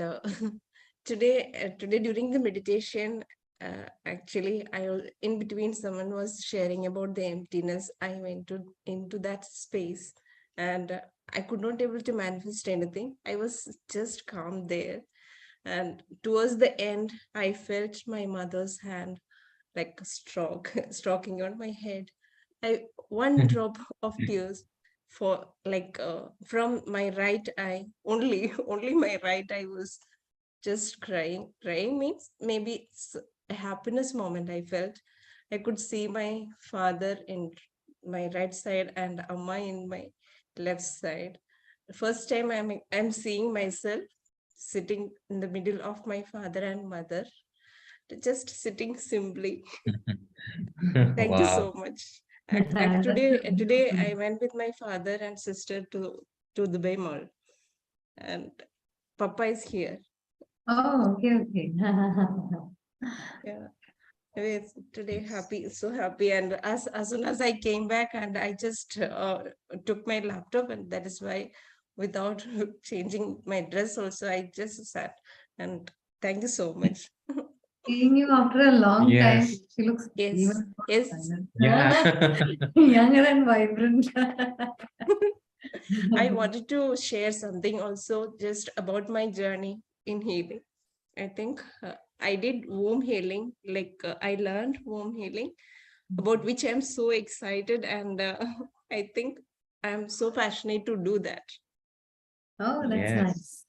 today during the meditation, actually, in between someone was sharing about the emptiness. I went into that space, and I could not able to manifest anything. I was just calm there. And towards the end, I felt my mother's hand like a stroking on my head. One drop of tears for like from my right eye only. Only my right eye was just crying. Crying means maybe it's a happiness moment. I felt I could see my father in my right side and Amma in my left side. The first time I'm seeing myself sitting in the middle of my father and mother, just sitting simply. Thank you Wow. so much. That's Today beautiful. I went with my father and sister to the Bay Mall, and Papa is here. Oh, okay. Yeah. Yes, today happy, so happy. And as soon as I came back and I just took my laptop, and that is why without changing my dress also, I just sat. And thank you so much. Seeing you after a long time, Yes. she looks Yes, even yes. Yeah. younger and vibrant. I wanted to share something also just about my journey in healing. I think I did womb healing, like I learned womb healing, about which I'm so excited, and I think I'm so passionate to do that. Oh, that's Yes. nice.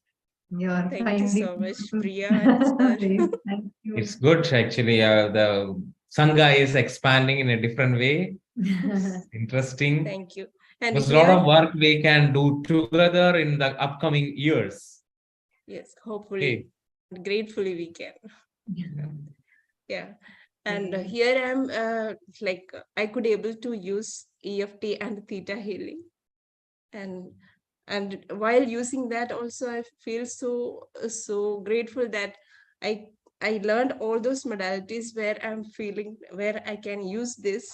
You're Thank you finding so much, good Priya and sir. ways. Thank you. It's good actually. The Sangha is expanding in a different way. Interesting. Thank you. And There's a lot here, of work we can do together in the upcoming years. yes, hopefully, gratefully we can. Yeah. And Okay. here I'm like I could able to use EFT and theta healing. And while using that also I feel so grateful that I I learned all those modalities where I'm feeling where I can use this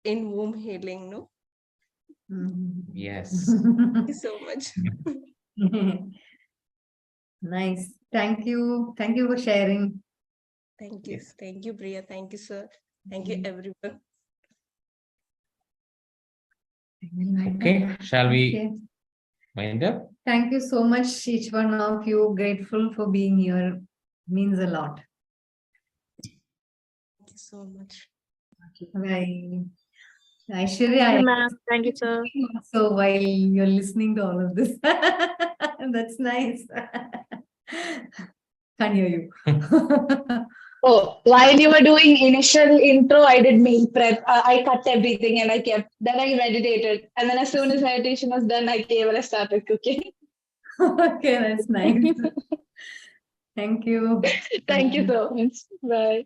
in womb healing. No, Yes. thank you so much. Nice. Thank you. Thank you for sharing. Yes. Thank you, Priya. Thank you, sir. Thank you, everyone. Okay. Shall we Okay. wind up? Thank you so much, each one of you. Grateful for being here. Means a lot. Thank you so much. Bye. Aishwarya, Ma'am, thank you, sir. so while you're listening to all of this, that's nice. Can't hear you. Oh, while you were doing initial intro, I did meal prep. I cut everything and I kept. Then I meditated, and then as soon as meditation was done, I came and I started cooking. Okay, that's nice. Thank you. Thank you so much. Bye.